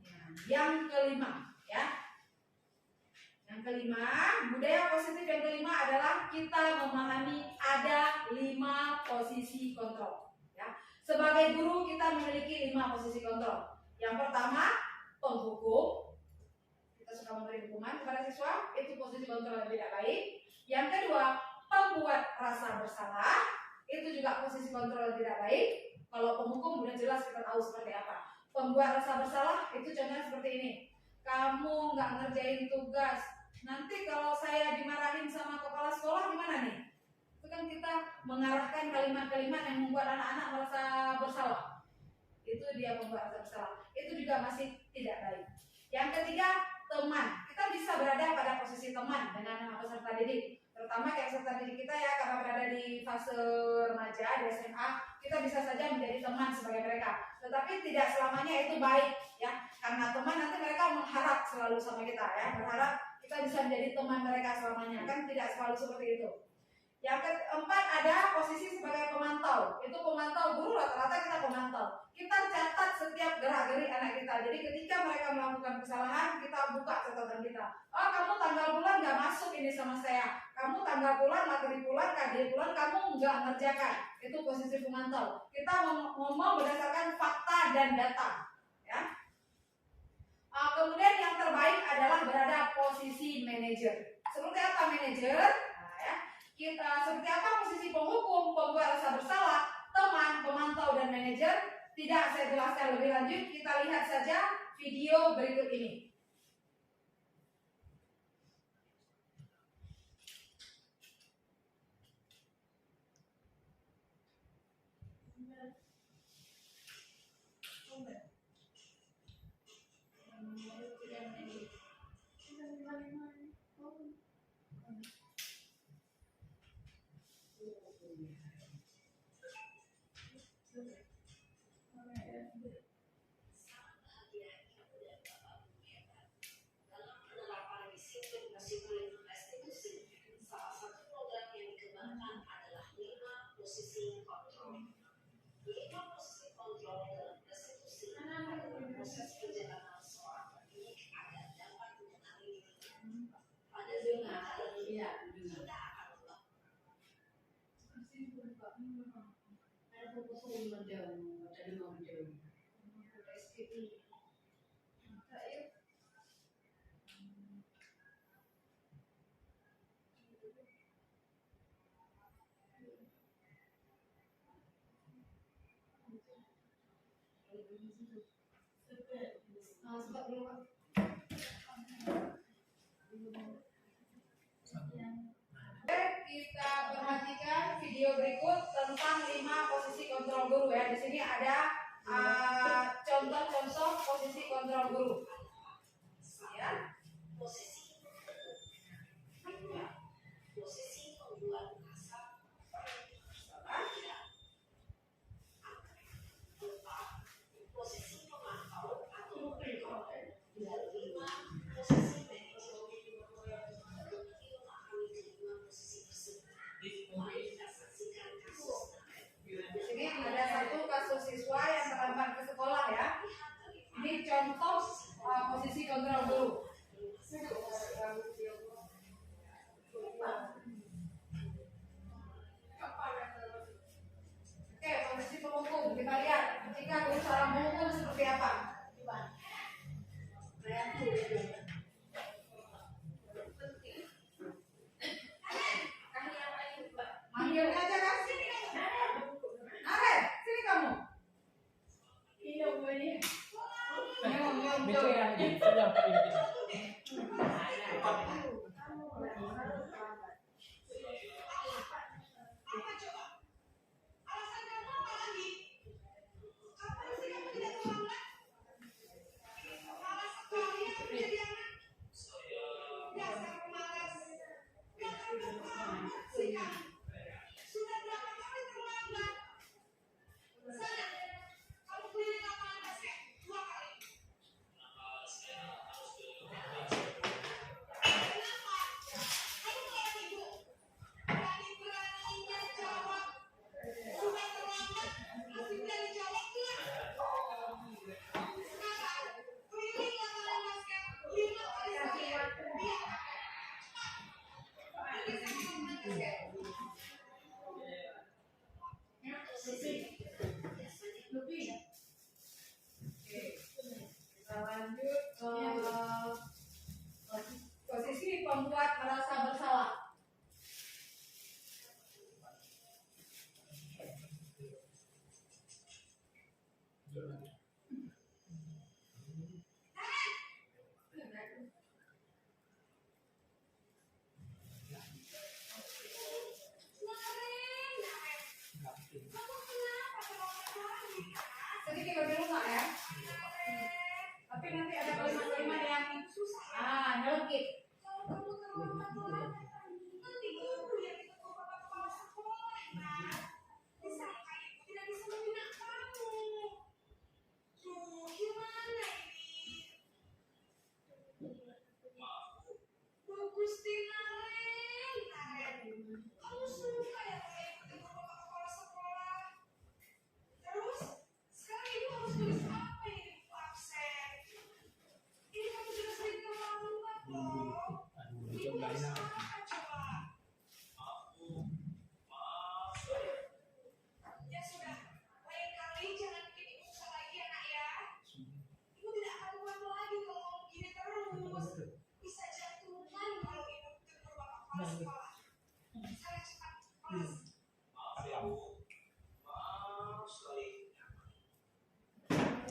Nah, yang kelima ya. Yang kelima, budaya positif yang kelima adalah kita memahami ada 5 posisi kontrol. Ya. Sebagai guru kita memiliki 5 posisi kontrol. Yang pertama, penghukum. Kita suka memberi hukuman kepada siswa, itu posisi kontrol yang tidak baik. Yang kedua, pembuat rasa bersalah, itu juga posisi kontrol yang tidak baik. Kalau penghukum sudah jelas kita tahu seperti apa. Pembuat rasa bersalah itu contohnya seperti ini. Kamu nggak ngerjain tugas, nanti kalau saya dimarahin sama kepala sekolah gimana nih? Itu kan kita mengarahkan kalimat-kalimat yang membuat anak-anak merasa bersalah. Itu dia pembuat rasa bersalah. Itu juga masih tidak baik. Yang ketiga, teman. Kita bisa berada pada posisi teman dengan peserta didik. Terutama kayak peserta didik kita ya, karena berada di fase remaja, di SMA, kita bisa saja menjadi teman sebagai mereka. Tetapi tidak selamanya itu baik ya, karena teman nanti mereka mengharap selalu sama kita ya, berharap kita bisa menjadi teman mereka selamanya, kan tidak selalu seperti itu. Yang keempat ada posisi sebagai pemantau. Itu pemantau guru, rata-rata kita pemantau. Kita catat setiap gerak-gerik anak kita. Jadi ketika mereka melakukan kesalahan, kita buka catatan kita. Oh, kamu tanggal bulan nggak masuk ini sama saya. Kamu tanggal bulan, materi bulan, KD bulan, kamu nggak ngerjakan. Itu posisi pemantau. Kita ngomong berdasarkan fakta dan data. Ya. Kemudian yang terbaik adalah berada posisi manajer. Seperti apa manajer? Kita seperti apa posisi penghukum, pembuat rasa bersalah, teman, pemantau, dan manajer. Tidak saya jelaskan lebih lanjut, kita lihat saja video berikut ini. Kita perhatikan video berikut tentang 5 posisi kontrol guru ya. Di sini ada contoh-contoh posisi kontrol guru. Ya. Posisi pembuat rasa posisi pemantau atau pengkontrol, dan 5 posisi di sini ada satu kasus siswa yang terlambat ke sekolah ya. Ini contoh tidak merasa bersalah. Sedikit lebih lunak ya. Tapi nanti ada kalimat-kalimat yang nyelekit.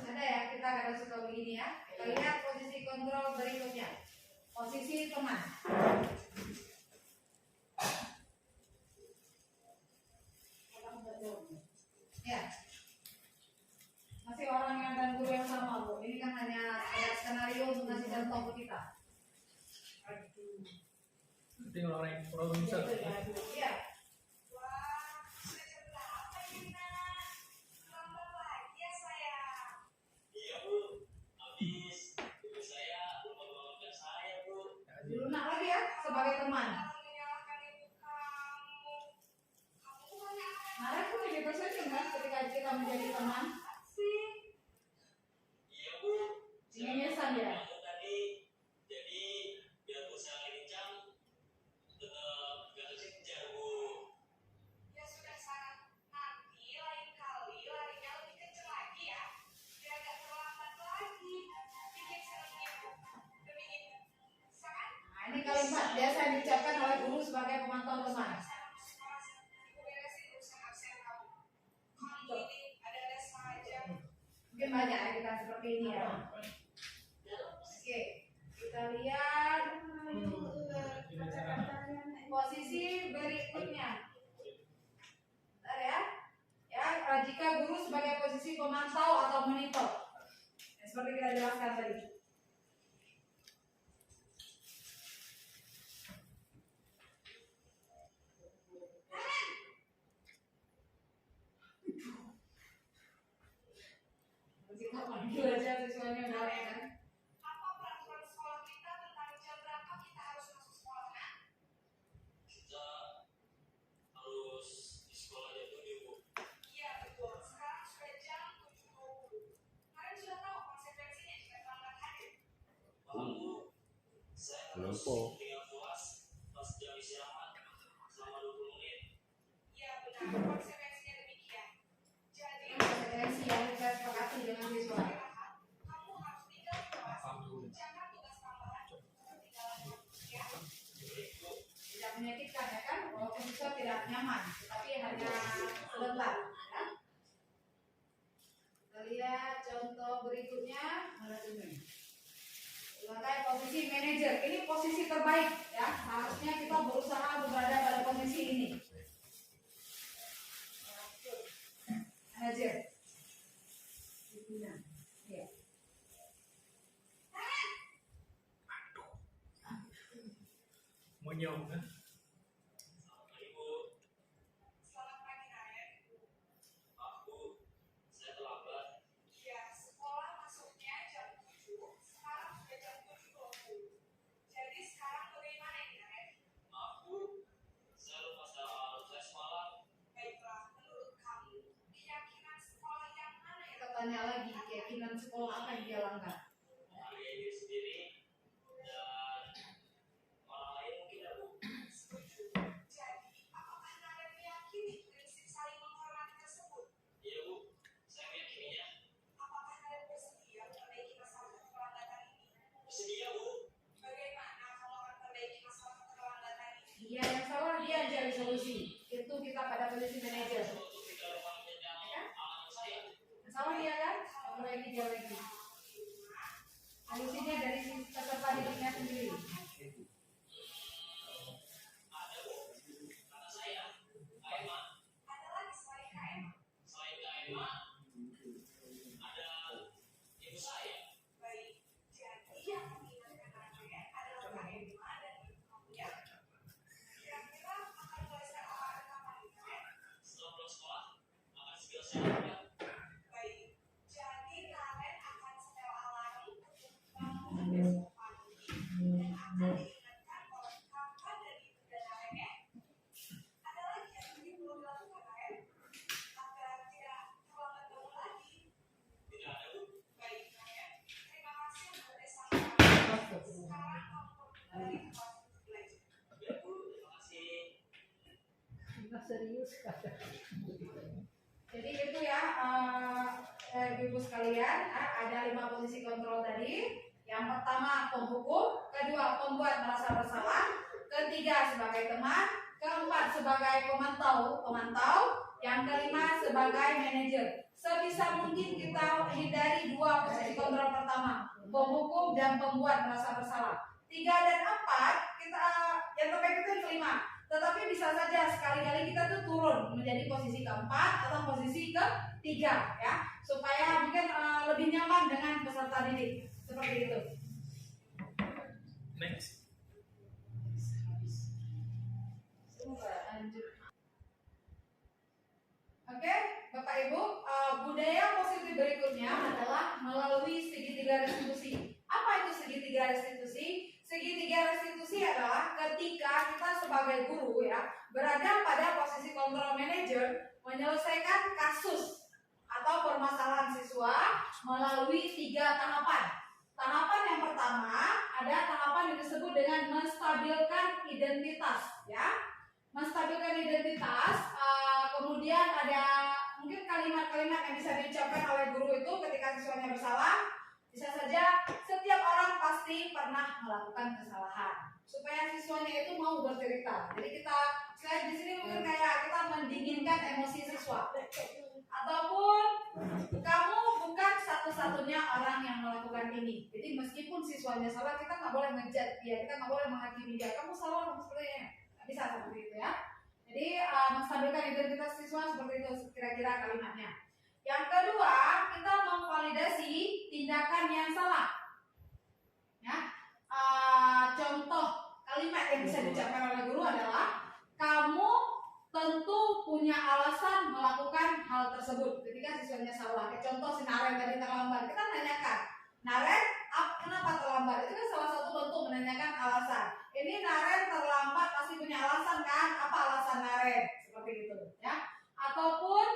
Ada ya, kita akan suka begini ya. Kita lihat posisi kontrol berikutnya. Posisi teman. Ya. Masih orang yang dan guru yang sama, Bu. Ini kan hanya ada skenario untuk ngasih contoh ke kita. Nanti orang yang produser. Iya. Lunak lagi ya sebagai teman. Marah tuh gitu saja kan ketika kita menjadi teman. Nyenyesan ya. Ini kalimat biasa diucapkan oleh guru sebagai pemantau teman. Mungkin banyak ya kita seperti ini ya. Oke, kita lihat posisi berikutnya. Bentar ya. Ya, jika guru sebagai posisi pemantau atau monitor. Seperti kita jelaskan tadi. Kita panggil aja siswanya udah ya kan. Apa peraturan sekolah kita tentang jam berapa kita harus masuk sekolah? Kita harus di sekolah jam 7, Bu. Iya betul. Sekarang sudah jam 7.20. Kalian sudah tahu konsekuensinya jika terlambat hadir? Paham, Bu? Saya harus tinggal kelas pas jam istirahat selama 20 menit. Iya benar. Konsekuensinya demikian. Jadi Konsekuensi yang kita sepakati dengan siswa. kamu harus tinggal di kelas. Jangan tugas tambahan ketinggalan ya. Tidak menyakitkan ya kan, walaupun siswa tidak nyaman, tetapi hanya sebentar. Ya. Kita lihat contoh berikutnya. Sebagai posisi manajer, ini posisi terbaik ya. Harusnya kita berusaha berada pada posisi ini. Manajer. Ya. Monyong kan? Ibu, Selamat pagi Naren. maaf, Bu. Saya terlambat. Iya, sekolah masuknya jam 7, sekarang sudah jam 7.20. Jadi sekarang bagaimana ini Naren? Maaf, Bu. Saya lupa saya semalam. Baiklah, menurut kamu keyakinan sekolah yang mana yang Kita tanya lagi keyakinan sekolah apa yang dia langgar. Menghargai diri sendiri dan orang lain mungkin ya, Bu. setuju? Jadi, apakah Naren meyakini prinsip saling menghormati tersebut? Iya, Bu. Saya meyakininya. Apakah Naren bersedia memperbaiki masalah keterlambatan ini? Bersedia, Bu. Bagaimana kamu akan memperbaiki masalah Dia yang salah, dia yang cari solusi. Itu kita pada posisi manajer. Ya kan? Yang salah dia kan? Perbaiki dia lagi. Solusinya dari peserta didiknya sendiri. Ada lagi selain KM. Baik, jadi yang mengingatkan KM adalah KM5 dan kamu ya. Kira-kira akan belajar olahraga kapan nih KM? Baik, jadi kalian akan setel alarm untuk bangun besok pagi dan akan diingatkan oleh kakak dari Bunda Naren ya. Ada lagi yang ingin perlu dilakukan KM agar tidak terlambat bangun lagi. Baik KM, terima kasih untuk desanya. Sekarang kamu kembali ke kelas untuk belajar. Serius kan? Jadi itu ya, ibu sekalian, ada 5 posisi kontrol tadi. Yang pertama penghukum, kedua pembuat merasa bersalah, ketiga sebagai teman, keempat sebagai pemantau, yang kelima sebagai manajer. Sebisa mungkin kita hindari 2 posisi kontrol pertama, penghukum dan pembuat merasa bersalah. 3 dan 4 kita yang terbaik itu yang kelima. Tetapi bisa saja sekali-kali kita tuh turun menjadi posisi keempat atau posisi ketiga ya, supaya mungkin lebih nyaman dengan peserta didik seperti itu. Next. Oke, Bapak Ibu, budaya positif berikutnya adalah melalui segitiga restitusi. Apa itu segitiga restitusi? Segitiga restitusi adalah ketika kita sebagai guru ya berada pada posisi kontrol manager menyelesaikan kasus atau permasalahan siswa melalui 3 tahapan. Tahapan yang pertama ada tahapan yang disebut dengan menstabilkan identitas ya. Menstabilkan identitas, kemudian ada mungkin kalimat-kalimat yang bisa diucapkan oleh guru itu ketika siswanya bersalah. Bisa saja setiap orang pasti pernah melakukan kesalahan supaya siswanya itu mau bercerita. Jadi saya di sini mungkin kayak kita mendinginkan emosi siswa. Ataupun kamu bukan satu-satunya orang yang melakukan ini. Jadi meskipun siswanya salah, kita nggak boleh ngejat dia, kita nggak boleh menghakimi dia. Kamu salah, kamu seperti ini. Nggak bisa seperti itu ya. Jadi menstabilkan identitas siswa seperti itu kira-kira kalimatnya. Yang kedua, kita memvalidasi tindakan yang salah. Ya, contoh kalimat yang bisa diucapkan oleh guru adalah kamu tentu punya alasan melakukan hal tersebut. Ketika siswanya salah, kayak contoh si Naren tadi terlambat, kita nanyakan, Naren, kenapa terlambat? Itu kan salah satu bentuk menanyakan alasan. Ini Naren terlambat pasti punya alasan kan? Apa alasan Naren? Seperti itu, ya. Ataupun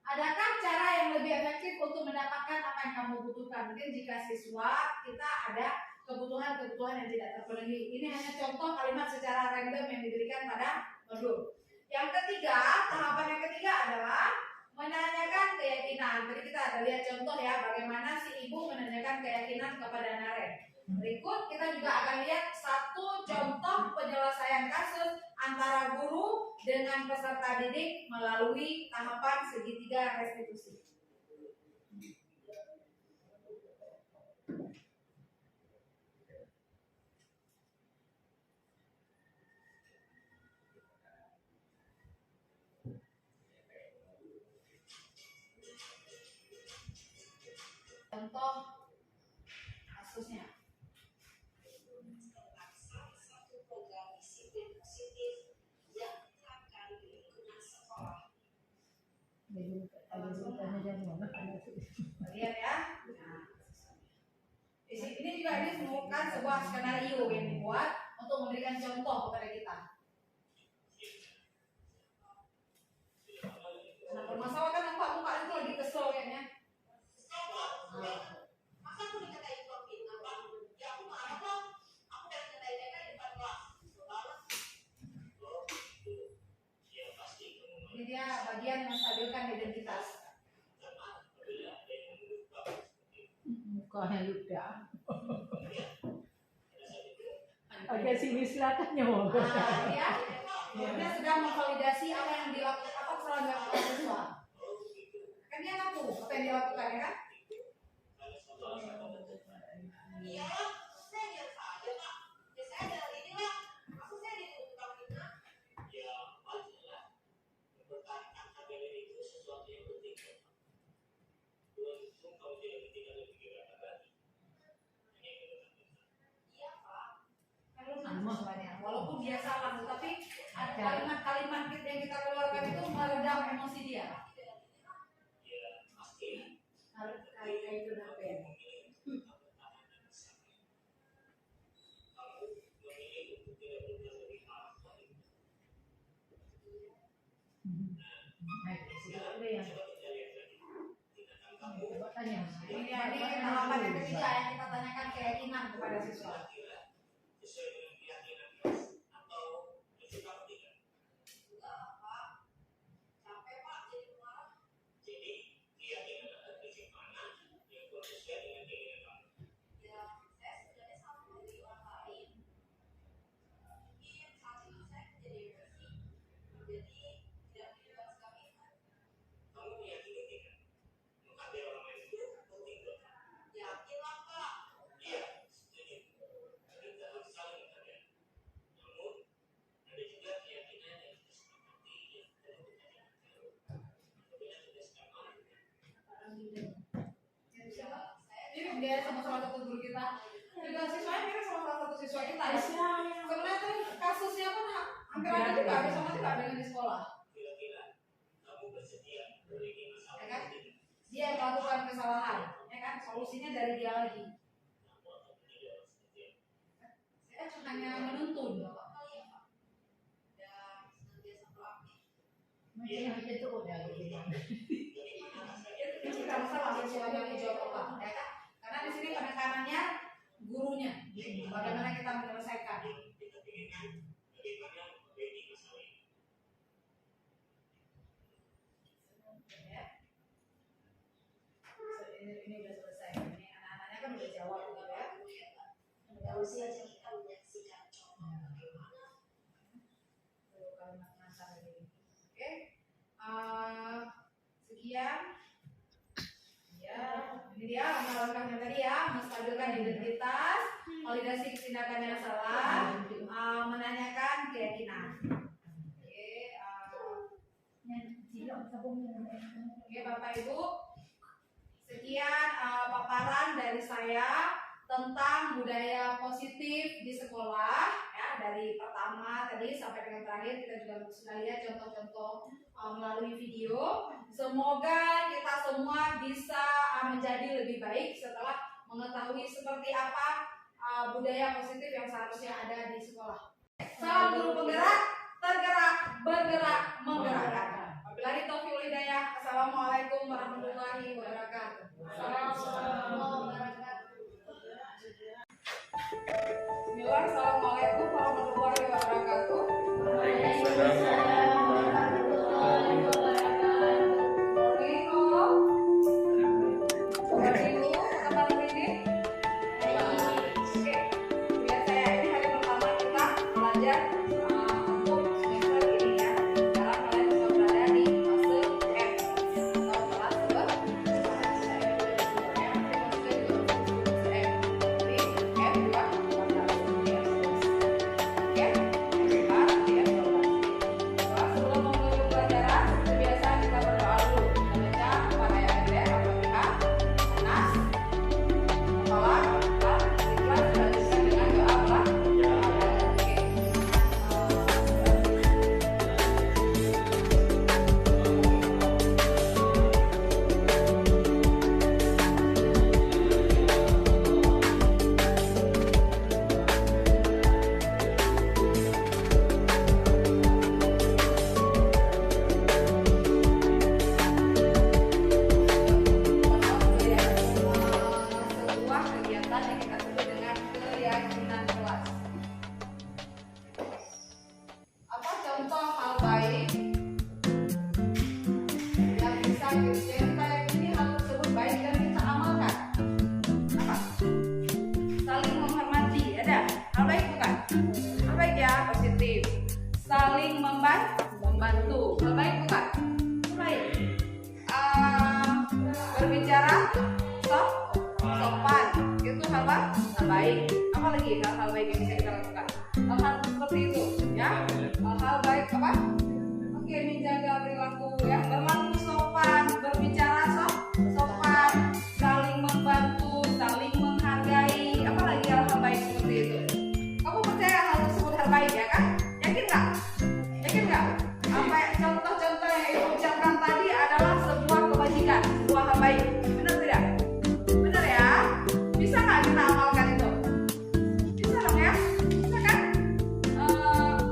adakah cara yang lebih efektif untuk mendapatkan apa yang kamu butuhkan? Mungkin jika siswa kita ada kebutuhan-kebutuhan yang tidak terpenuhi. Ini hanya contoh kalimat secara random yang diberikan pada modul. Yang ketiga, tahapan yang ketiga adalah menanyakan keyakinan. Jadi kita ada lihat contoh ya, bagaimana si ibu menanyakan keyakinan kepada Naren. Berikut kita juga akan lihat satu contoh penyelesaian kasus antara guru dengan peserta didik melalui tahapan segitiga restitusi. Contoh kasusnya. Salah satu program disiplin positif yang akan di lingkungan sekolah. Lihat ya. Nah, ini juga ini merupakan sebuah skenario yang dibuat untuk memberikan contoh kepada kita. Nah, permasalahan kan muka itu lagi kesel kayaknya. Masa aku dikatain pemimpin apa? Ya aku marah kok. Aku dari kedai-kedai di depan kelas. Ini dia bagian menstabilkan identitas. Mukanya luda. Agak sini silakan nyoba. Ya. seragam mahasiswa. Kan dia ngaku apa yang dilakukan ya kan? Iya, saya biasa aja Pak. Ya saya dari inilah. Maksud saya di tukang fitnah. Ya wajar lah. Mempertahankan harga diri itu sesuatu yang penting. Beruntung kamu tidak ketinggalan dan pikiran lagi. Hanya yang kita lakukan. Iya Pak. Kan lu nangis soalnya. Walaupun dia salah, tapi ada kalimat-kalimat yang kita keluarkan itu meredam emosi dia. Ya pasti. Harus kayak itu apa ya? Kamu memilih untuk tidak berbuat lebih parah lagi. Coba kita lihat lagi. Tindakan kamu Ini tahapan yang ketiga yang kita tanyakan keyakinan kepada siswa. kira-kira sesuai dengan keyakinan kelas atau itu kamu tidak. Enggak Pak. Capek Pak jadi pemarah. Jadi keyakinan Anda prinsip mana yang konsisten dengan keinginan kamu? Ya saya sebenarnya sama dari orang lain. Mungkin saat itu saya menjadi bersih. Jadi tidak menunjukkan sikap iman. Kamu meyakini tidak? Menghargai orang lain itu penting buat kamu. Yakin lah Pak. Iya, setuju. Kita harus saling menghargai. Namun, ada juga keyakinan yang disepakati yang perlu kita jaga. Apabila kita sedang mampu. Ini dia sama salah satu guru kita. Juga siswanya mirip sama salah satu siswa kita ya. Sebenarnya tuh kasusnya pun hampir ada juga, ada sama juga dengan di sekolah. Kira-kira kamu bersedia memiliki masalah Ya kan? atau tidak? Dia yang melakukan kesalahan, ya kan? Solusinya dari dia lagi. Kamu akan menjadi orang seperti apa? Saya kan hanya menuntun. Bapak kali ya Pak. Dan senantiasa proaktif. Bagaimana rasanya? Itu bukan masalah siswanya dijawab apa, ya kan? Karena di sini penekanannya gurunya. Bagaimana kita menyelesaikan? Kita pikirkan bagaimana memperbaiki masalah ini. Ya. Ini udah selesai. Ini anak-anaknya kan udah jawab gitu ya. Baru saja kita menyaksikan contoh bagaimana Tuh, kalimat pengantar ini. Oke. Sekian. Ya, ini dia langkah-langkahnya tadi ya, menstabilkan identitas, validasi tindakan yang salah, menanyakan keyakinan. Oke, Bapak Ibu, sekian paparan dari saya tentang budaya positif di sekolah ya, dari pertama tadi sampai dengan terakhir kita juga sudah lihat contoh-contoh melalui video. Semoga kita semua bisa menjadi lebih baik setelah mengetahui seperti apa budaya positif yang seharusnya ada di sekolah. Salam guru penggerak, tergerak, bergerak, menggerakkan. Wabillahi taufiq wal hidayah. Assalamualaikum warahmatullahi wabarakatuh. Bismillah, assalamualaikum warahmatullahi wabarakatuh. Yakin nggak? Yakin nggak? Apa contoh-contoh yang ibu ucapkan tadi adalah sebuah kebajikan, sebuah hal baik. Benar tidak? Benar ya? Bisa nggak kita amalkan itu? Bisa dong ya? Bisa kan?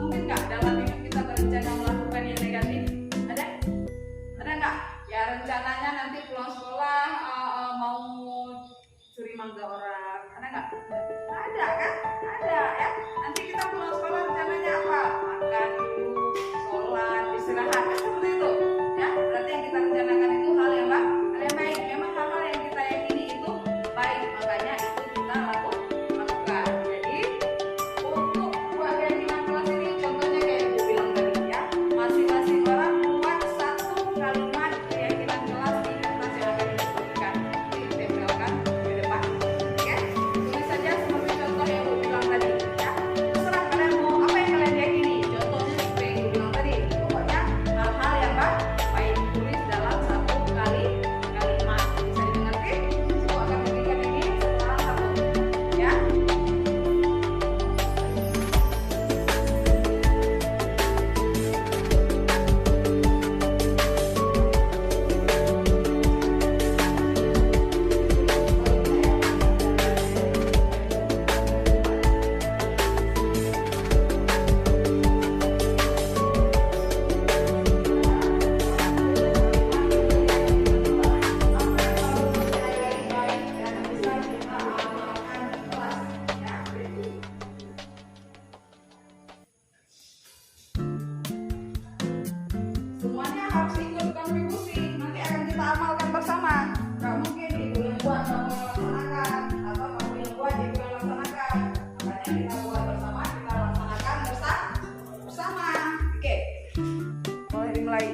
Mungkin nggak dalam hidup kita berencana melakukan yang negatif? Ada? Ada nggak? Ya rencananya nanti pulang sekolah mau curi mangga orang. Ada nggak? Ada kan? Ada ya. Nanti kita pulang sekolah rencananya apa? Makan dulu, sholat, istirahat, kan seperti itu. Ya, berarti yang kita rencanakan itu hal yang baik. Hal yang baik. Memang hal-hal yang kita yakini itu baik, makanya itu kita lakukan. Jadi untuk buat keyakinan kelas ini contohnya kayak ibu bilang tadi ya, masing-masing orang buat satu kalimat keyakinan kelas di kertas yang akan dibagikan, ditempelkan di depan. Oke, tulis saja seperti contoh yang ibu bilang tadi ya. Terserah kalian mau apa yang kalian yakini. Contohnya seperti yang ibu bilang tadi. Pokoknya hal-hal yang baik tulis dalam satu kalimat. Bisa dimengerti? Ibu akan berikan ini setelah satu ya. Semuanya harus ikut kontribusi. Nanti akan kita amalkan bersama. Gak mungkin ibu yang buat kamu yang laksanakan, atau kamu yang buat ibu yang laksanakan. Makanya kita buat bersama, kita laksanakan bersama. Oke, boleh dimulai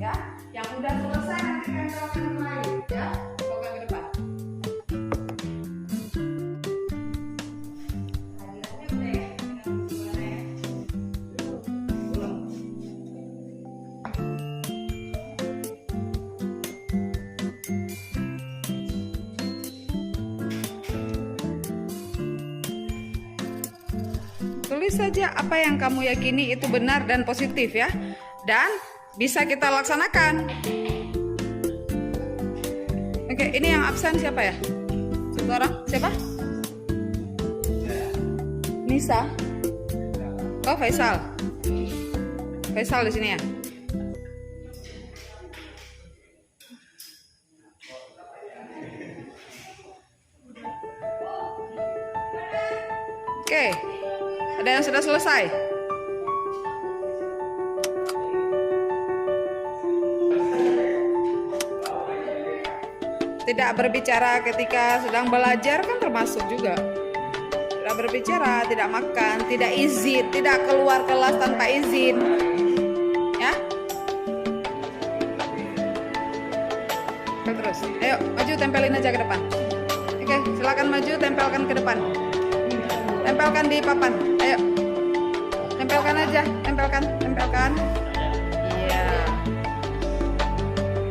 ya. Yang udah selesai nanti kalian akan mulai ya. Semoga ke depan. Hadirannya udah ya? Gimana ya? Belum. Tulis saja apa yang kamu yakini itu benar dan positif ya. Dan bisa kita laksanakan. Oke, ini yang absen siapa ya? Satu orang, siapa? Nisa. Oh, Faisal. Faisal di sini ya. Oke. Ada yang sudah selesai? Tidak berbicara ketika sedang belajar kan termasuk juga. Tidak berbicara, tidak makan, tidak izin, tidak keluar kelas tanpa izin. Ya? Oke, terus. Ayo, maju tempelin aja ke depan. Oke, silakan maju tempelkan ke depan. Tempelkan di papan. Ayo. Tempelkan aja, tempelkan. Iya.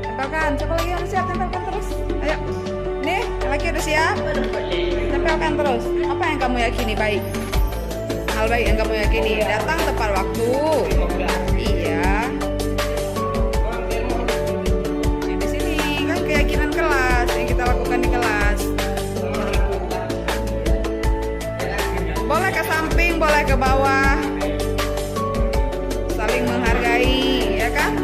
Tempelkan. Siapa lagi yang siap? Tempelkan terus. Ayo. Nih, yang lagi udah siap? Tempelkan terus. Apa yang kamu yakini baik? Hal baik yang kamu yakini. Datang tepat waktu. Iya. Yang di sini kan keyakinan kelas yang kita lakukan di kelas. Boleh ke samping, boleh ke bawah. Saling menghargai, ya kan?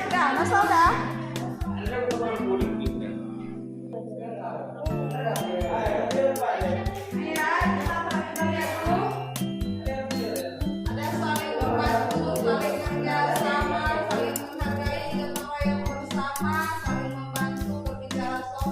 Udah, masa udah? Iya, kita lihat dulu. Ada saling membantu, saling kerjasama, saling menghargai dengan orang yang bersama, saling membantu berbicara soal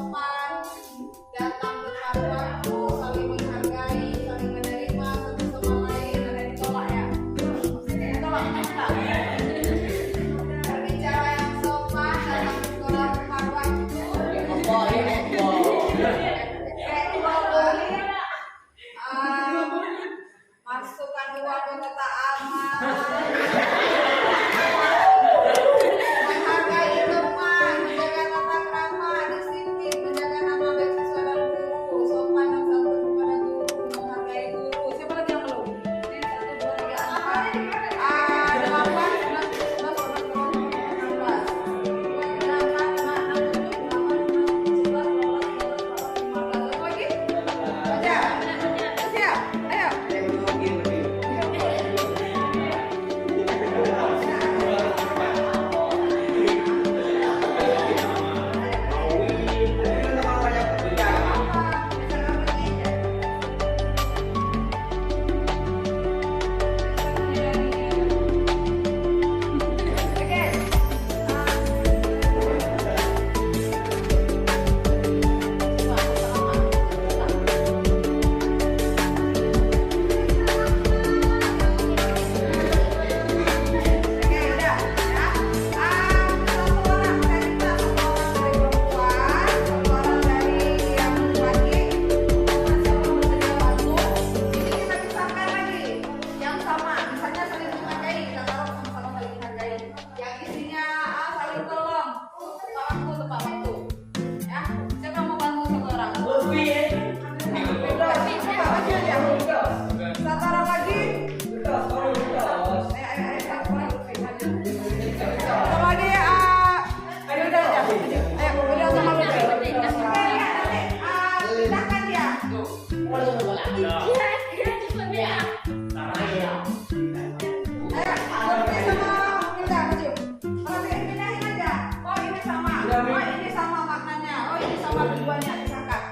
sama tujuannya misalkan.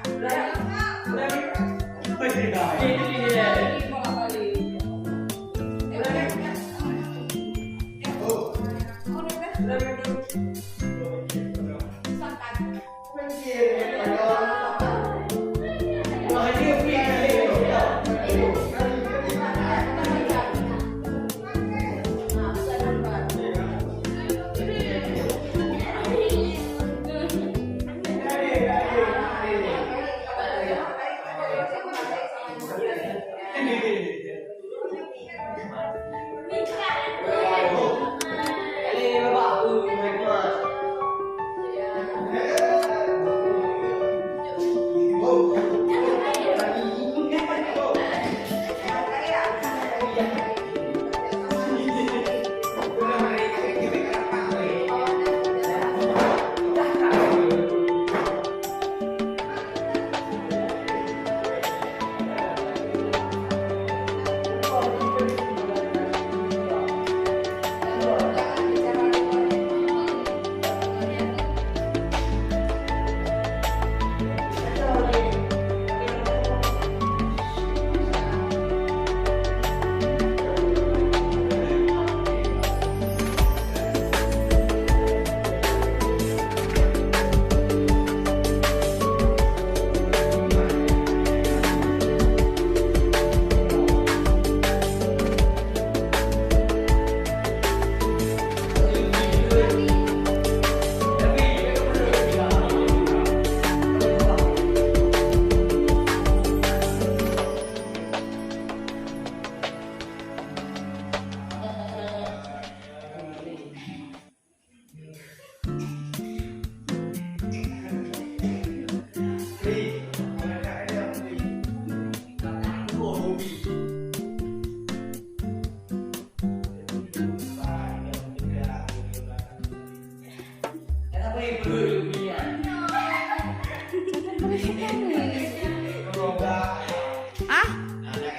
Ah,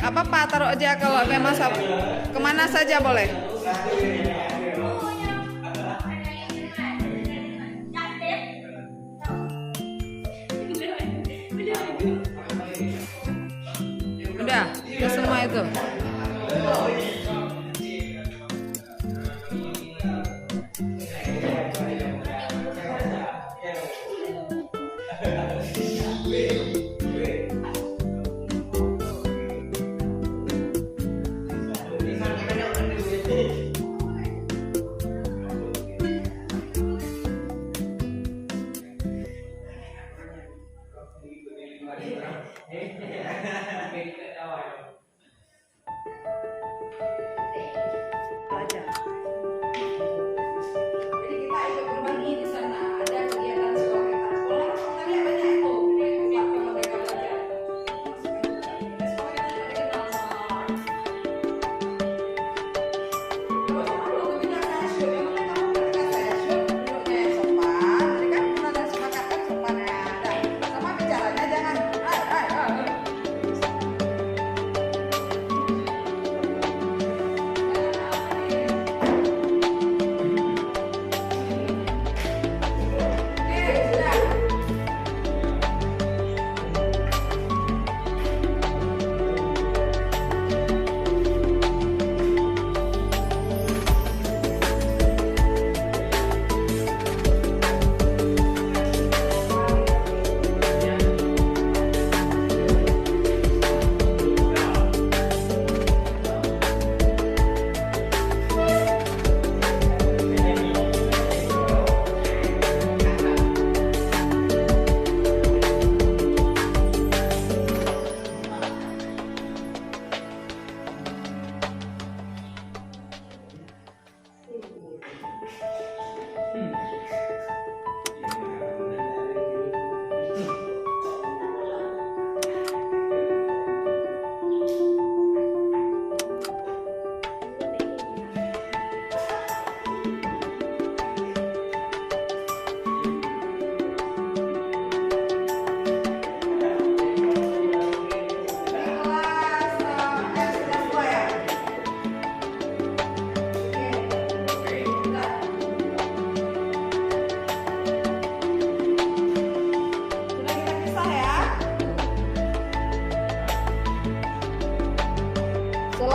apa Pak, taruh aja kalau memang kemana saja boleh. Udah, itu semua itu. Jadi kita ikut berbagi di sana. Ada kegiatan sekolah kita. Sekolah kita lihat banyak itu. Platform Merdeka Belajar. Sekolah kita juga dikenal sama. Kalau selalu kita session, yang penting kamu ketika session duduknya yang sopan. Tadi kan pernah ada sepakat kan sopan ya. Sama bicaranya jangan.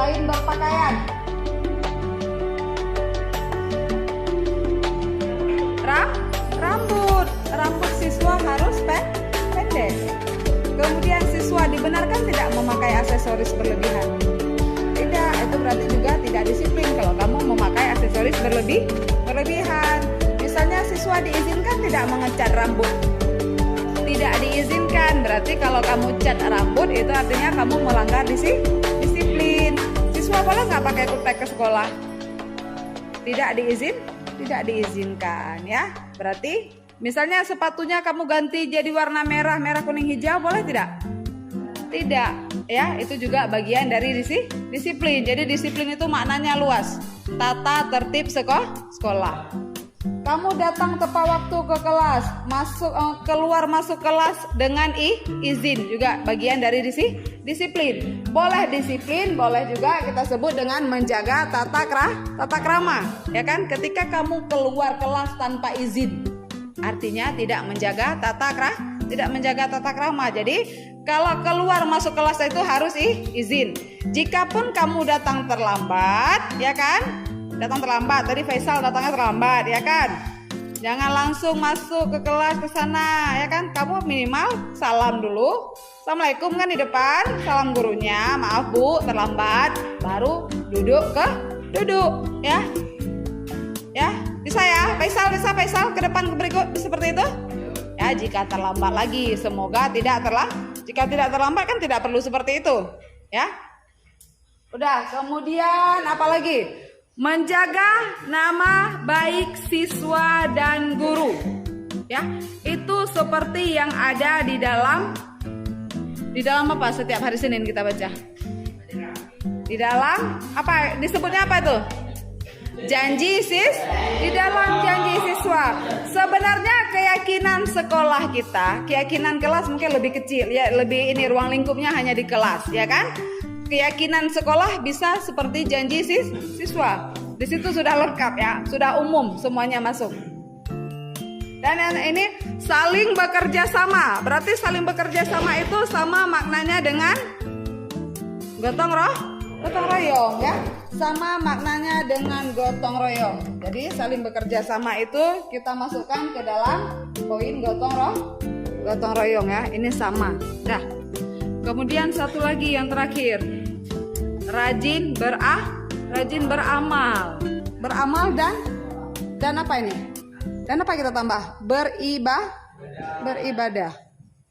Selain berpakaian, rambut siswa harus pendek. Kemudian siswa dibenarkan tidak memakai aksesoris berlebihan. Tidak, itu berarti juga tidak disiplin kalau kamu memakai aksesoris berlebihan. Misalnya siswa diizinkan tidak mengecat rambut. Tidak diizinkan, berarti kalau kamu cat rambut itu artinya kamu melanggar disiplin. Siswa boleh nggak pakai kutek ke sekolah? Tidak diizinkan ya. Berarti misalnya sepatunya kamu ganti jadi warna merah, kuning, hijau, boleh tidak? Tidak ya, itu juga bagian dari disiplin. Jadi disiplin itu maknanya luas. Tata tertib sekolah. Kamu datang tepat waktu ke kelas, keluar masuk kelas dengan izin, juga bagian dari disiplin. Boleh disiplin, boleh juga kita sebut dengan menjaga tata krama, ya kan? Ketika kamu keluar kelas tanpa izin, artinya tidak menjaga tata krama. Jadi kalau keluar masuk kelas itu harus izin. Jikapun kamu datang terlambat, ya kan? Datang terlambat, tadi Faisal datangnya terlambat, ya kan? Jangan langsung masuk ke kelas ke sana, ya kan? Kamu minimal salam dulu. Assalamualaikum kan di depan, salam gurunya, maaf Bu, terlambat. Baru duduk, ya. Ya, bisa ya? Faisal ke depan berikut seperti itu. Ya, jika terlambat lagi, semoga tidak terlambat. Jika tidak terlambat kan tidak perlu seperti itu, ya. Udah, kemudian apa lagi? Menjaga nama baik siswa dan guru, ya. Itu seperti yang ada di dalam apa setiap hari Senin kita baca. Di dalam apa disebutnya apa itu? Di dalam janji siswa. Sebenarnya keyakinan sekolah kita, keyakinan kelas mungkin lebih kecil, ya, lebih ini ruang lingkupnya hanya di kelas, ya kan? Keyakinan sekolah bisa seperti janji siswa. Di situ sudah lengkap ya, sudah umum semuanya masuk. Dan ini saling bekerja sama. Berarti saling bekerja sama itu sama maknanya dengan gotong royong ya. Sama maknanya dengan gotong royong. Jadi saling bekerja sama itu kita masukkan ke dalam poin gotong royong ya. Ini sama. Nah, kemudian satu lagi yang terakhir, rajin beramal. Beramal dan apa ini? Dan apa kita tambah? Beribadah.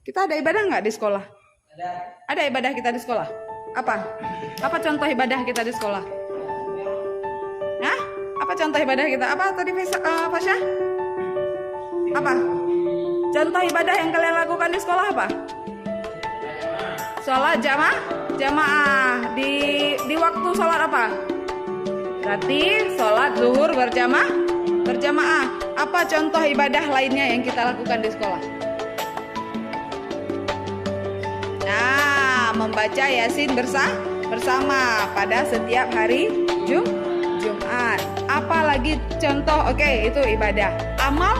Kita ada ibadah nggak di sekolah? Ada ibadah kita di sekolah? Apa contoh ibadah kita di sekolah? Hah? Apa contoh ibadah kita? Apa tadi Fasya? Apa? Contoh ibadah yang kalian lakukan di sekolah apa? Sholat jamaah. Di waktu sholat apa? Berarti sholat zuhur berjamaah. Apa contoh ibadah lainnya yang kita lakukan di sekolah? Nah, membaca Yasin bersama pada setiap hari Jumat. Apalagi contoh? Oke, itu ibadah. Amal?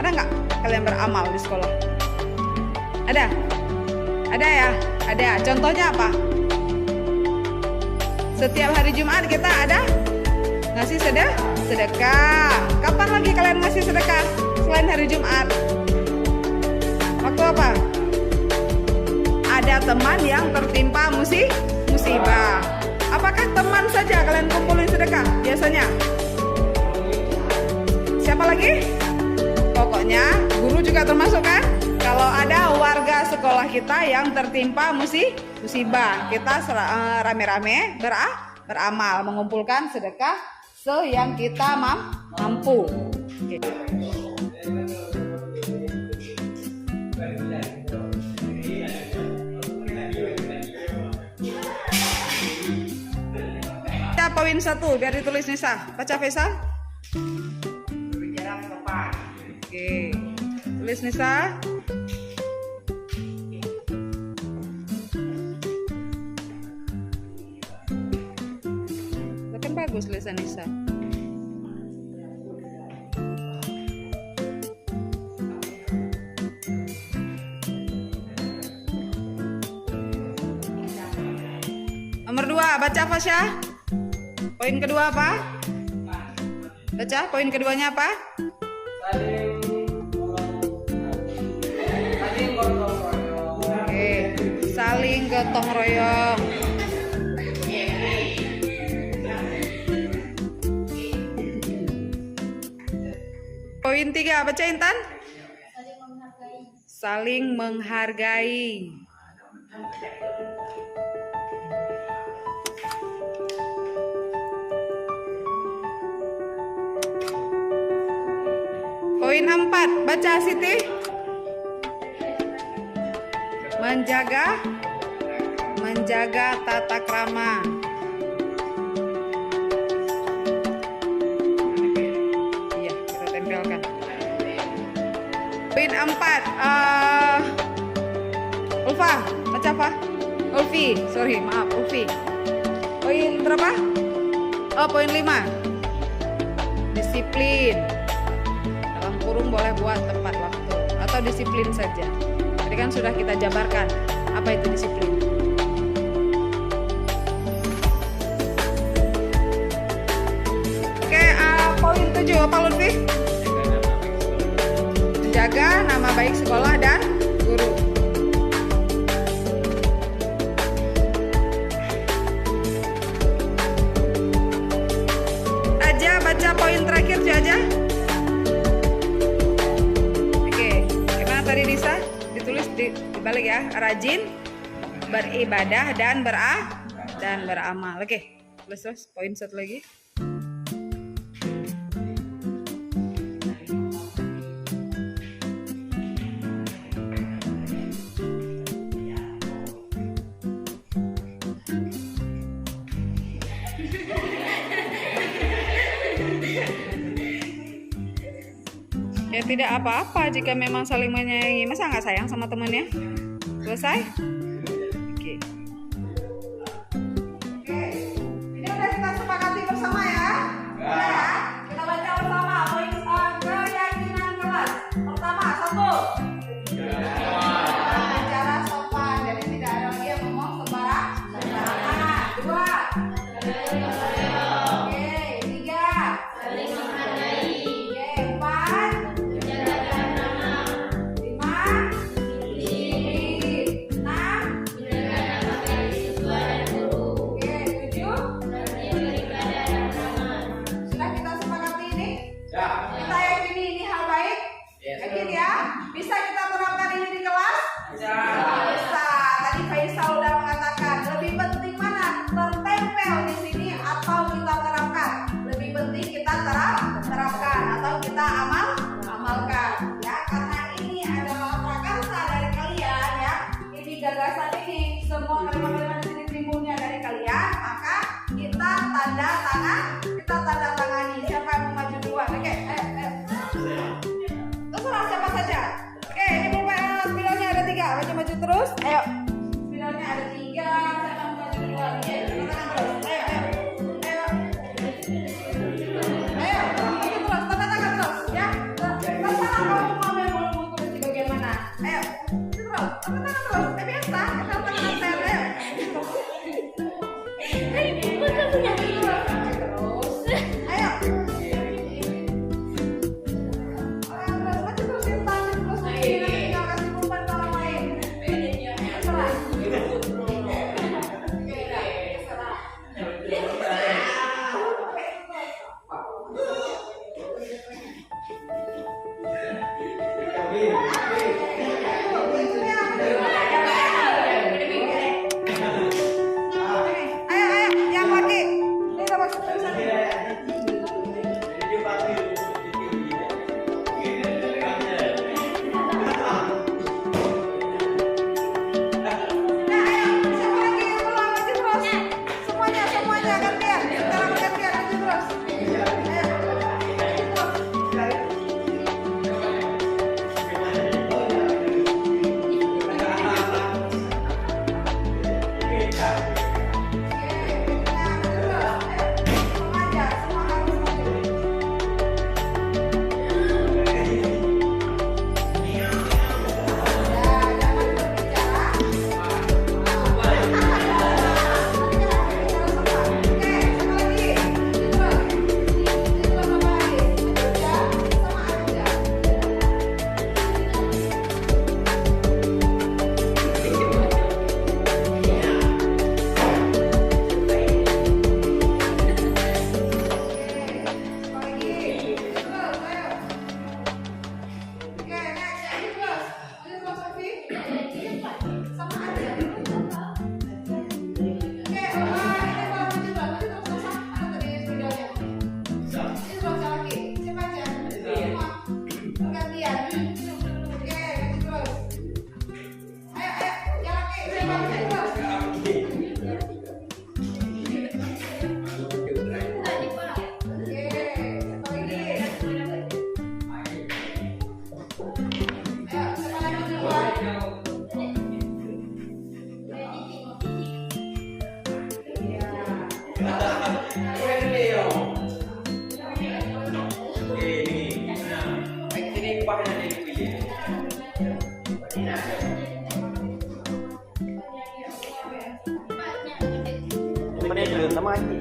Ada nggak kalian beramal di sekolah? Ada ya? Ada. Contohnya apa? Setiap hari Jumat kita ada ngasih sedekah. Kapan lagi kalian ngasih sedekah selain hari Jumat? Waktu apa? Ada teman yang tertimpa musibah. Apakah teman saja kalian kumpulin sedekah biasanya? Siapa lagi? Pokoknya guru juga termasuk kan? Kalau ada warga sekolah kita yang tertimpa musibah, kita rame-rame beramal, mengumpulkan sedekah yang kita mampu. Oke. Baca poin 1 biar ditulis Nisa. Baca Faisal. Berbicara tepat. Oke. Tulis Nisa. Kan bagus tulisan Nisa. Nomor 2, baca Fasya. Poin kedua apa? Baca, poin keduanya apa? Oke, saling gotong royong. Poin 3, baca Intan. Saling menghargai. Poin 4, baca Siti. Menjaga tata krama. Iya, kita tempelkan. Poin 4, Ulfa, baca apa? Ulfi, maaf Ulfi. Poin berapa? Oh, poin 5. Disiplin. Dalam kurung boleh buat tepat waktu atau disiplin saja. Tadi kan sudah kita jabarkan apa itu disiplin. Oke, poin 7 apa Lutfi? Menjaga nama baik sekolah dan guru. Aja baca poin terakhir aja. Tadi Nisa ditulis dibalik ya, rajin beribadah dan beramal. Oke, terus poin satu lagi. Ya tidak apa-apa jika memang saling menyayangi. Masa nggak sayang sama temannya? Selesai? Oke. Ini udah kita sepakati bersama ya. Udah ya. Kita baca bersama poin keyakinan kelas. Pertama, 1. Bicara sopan. Jadi tidak ada lagi yang ngomong sembarangan. 2. Oke, 3. Saling menghargai. Bisa kita terapkan ini di kelas? Bisa. Tadi Faisal udah mengatakan lebih penting mana? Tertempel di sini atau kita terapkan? Lebih penting kita terapkan atau kita amalkan ya, karena ini adalah prakarsa dari kalian ya. Ini gagasan ini, semua kalimat-kalimat di sini timbulnya dari kalian, maka kita tanda tangani. Siapa yang mau maju duluan? Oke, terserah siapa saja. Oke, ini spidolnya ada 3. Maju terus. Ayo. Spidolnya ada 3. Siapa mau maju duluan? Oke, tangan terus. Ayo, maju terus. Tanda tangan terus, ya. Terserah kamu mau belum tulis di bagian mana. Ayo, terus. Tanda tangan terus. Biasa. Kita tangan tel. Ayo. Ayo. sama Aji.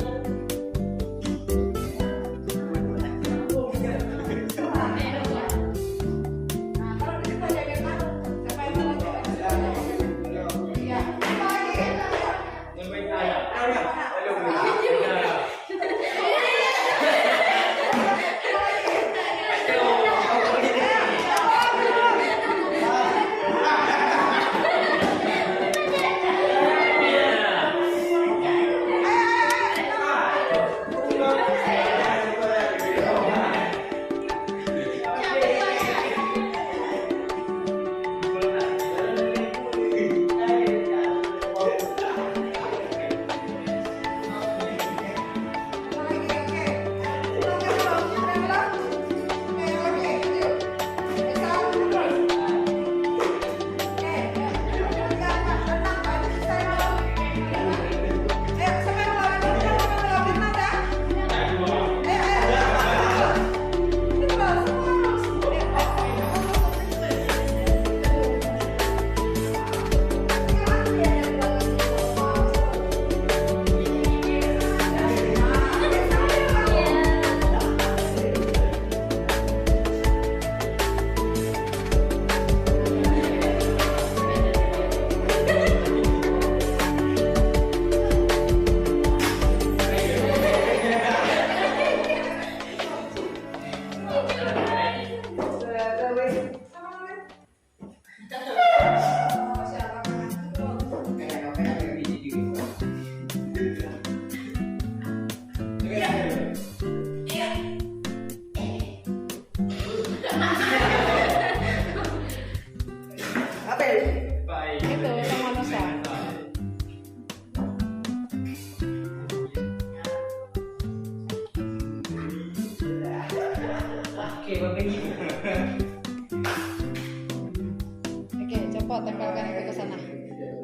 Oke, coba tempelkan itu ke sana.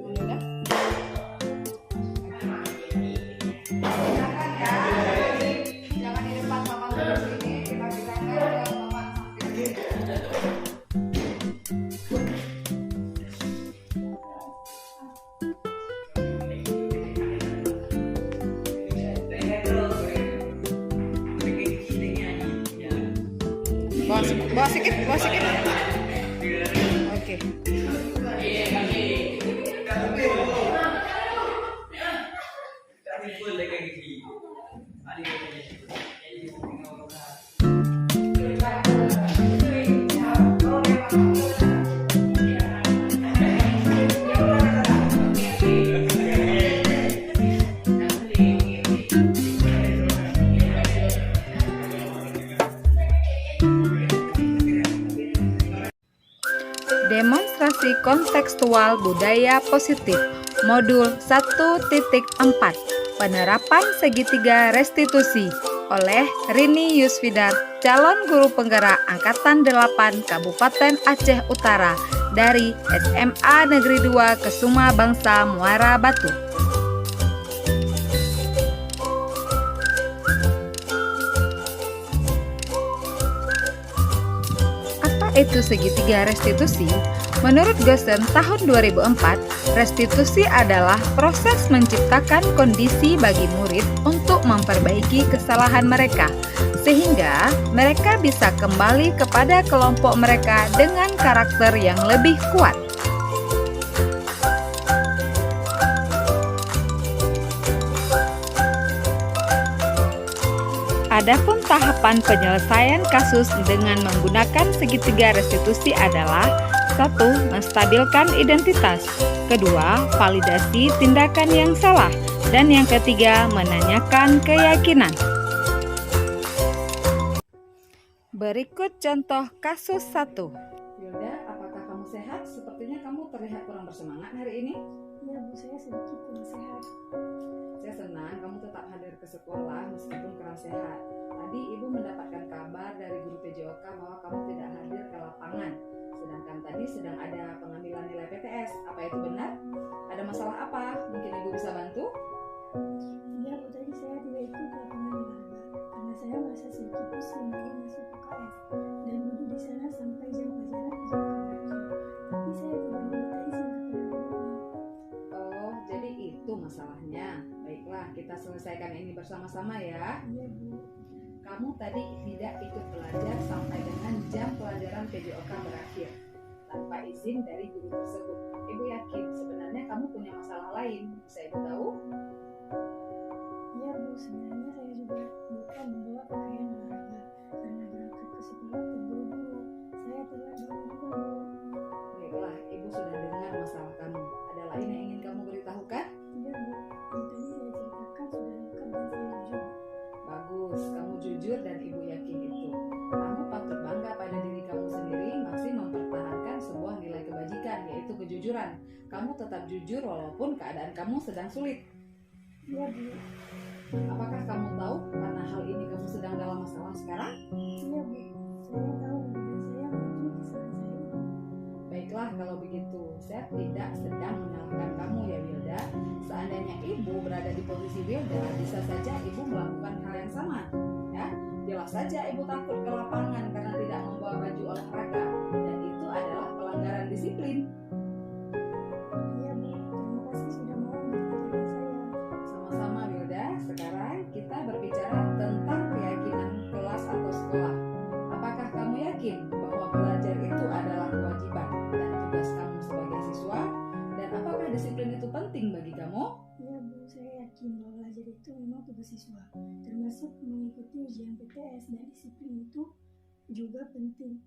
Udah? Jangan di depan mama terus ini, kita bilangkan ke mama sampai. Bawa sedikit. Oke. Demonstrasi kontekstual budaya positif Modul 1.4 Penerapan segitiga restitusi oleh Rini Yusfidar, calon guru penggerak Angkatan 8 Kabupaten Aceh Utara dari SMA Negeri 2 Kesuma Bangsa Muara Batu. Itu segitiga restitusi. Menurut Gosen tahun 2004, restitusi adalah proses menciptakan kondisi bagi murid untuk memperbaiki kesalahan mereka, sehingga mereka bisa kembali kepada kelompok mereka dengan karakter yang lebih kuat. Adapun tahapan penyelesaian kasus dengan menggunakan segitiga restitusi adalah 1. Menstabilkan identitas, 2. Validasi tindakan yang salah, dan yang ketiga menanyakan keyakinan. Berikut contoh kasus 1. Yaudah, apakah kamu sehat? Sepertinya kamu terlihat kurang bersemangat hari ini. Ya Bu, saya sedikit kurang sehat. Saya senang kamu tetap hadir ke sekolah meskipun kurang sehat. Tadi Ibu mendapatkan kabar dari guru PJOK bahwa kamu tidak hadir ke lapangan. Sedangkan tadi sedang ada pengambilan nilai PTS. Apa itu benar? Ada masalah apa? Mungkin Ibu bisa bantu? Ya Bu, tadi saya tidak ikut lapangan olahraga karena saya merasa sedikit pusing belum masuk UKS dan duduk di sana sampai jam pelajaran dijadwalkan. Tapi saya tidak meminta izin kepada gurunya. Oh, jadi itu masalahnya. Baiklah, kita selesaikan ini bersama-sama ya. Iya Bu. Kamu tadi tidak ikut belajar sampai dengan jam pelajaran PJOK berakhir tanpa izin dari guru tersebut. Ibu yakin sebenarnya kamu punya masalah lain. Bisa Ibu tahu? Iya Bu, sebenarnya saya juga lupa membawa pakaian olahraga karena berangkat ke sekolah terburu-buru. Saya telat bangun juga Bu. Baiklah, Ibu sudah dengar masalah kamu. Ada lain yang ingin kamu beritahukan? Iya Bu, yang tadi saya ceritakan sudah lengkap dan saya jujur. Bagus, kamu jujur dan Ibu yakin itu. Kamu patut bangga pada diri kamu sendiri masih mempertahankan sebuah nilai kebajikan, yaitu kejujuran. Kamu tetap jujur walaupun keadaan kamu sedang sulit. Iya Bu. Apakah kamu tahu karena hal ini kamu sedang dalam masalah sekarang? Iya Bu, saya tahu dan saya mengakui kesalahan saya. Baiklah kalau begitu, saya tidak sedang menyalahkan kamu ya Wilda. Seandainya Ibu berada di posisi Wilda, bisa saja Ibu melakukan hal yang sama. Ya, jelas saja Ibu takut ke lapangan karena tidak membawa baju olahraga, dan itu adalah pelanggaran disiplin. Iya Bu, terima kasih sudah mau mengerti saya. Sama-sama Wilda, sekarang kita berbicara tentang keyakinan kelas atau sekolah. Apakah kamu yakin bahwa belajar itu adalah kewajiban dan tugas kamu sebagai siswa? Dan apakah disiplin itu penting bagi kamu? Iya Bu, saya yakin bahwa belajar itu memang tugas siswa, termasuk mengikuti ujian PTS dan disiplin itu juga penting.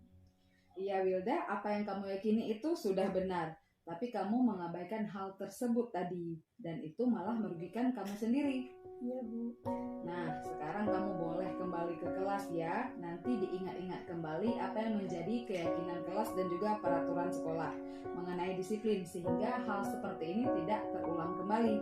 Iya Wilda, apa yang kamu yakini itu sudah benar. Tapi kamu mengabaikan hal tersebut tadi. Dan itu malah merugikan kamu sendiri. Iya Bu. Nah, sekarang kamu boleh kembali ke kelas ya. Nanti diingat-ingat kembali apa yang menjadi keyakinan kelas dan juga peraturan sekolah mengenai disiplin, sehingga hal seperti ini tidak terulang kembali.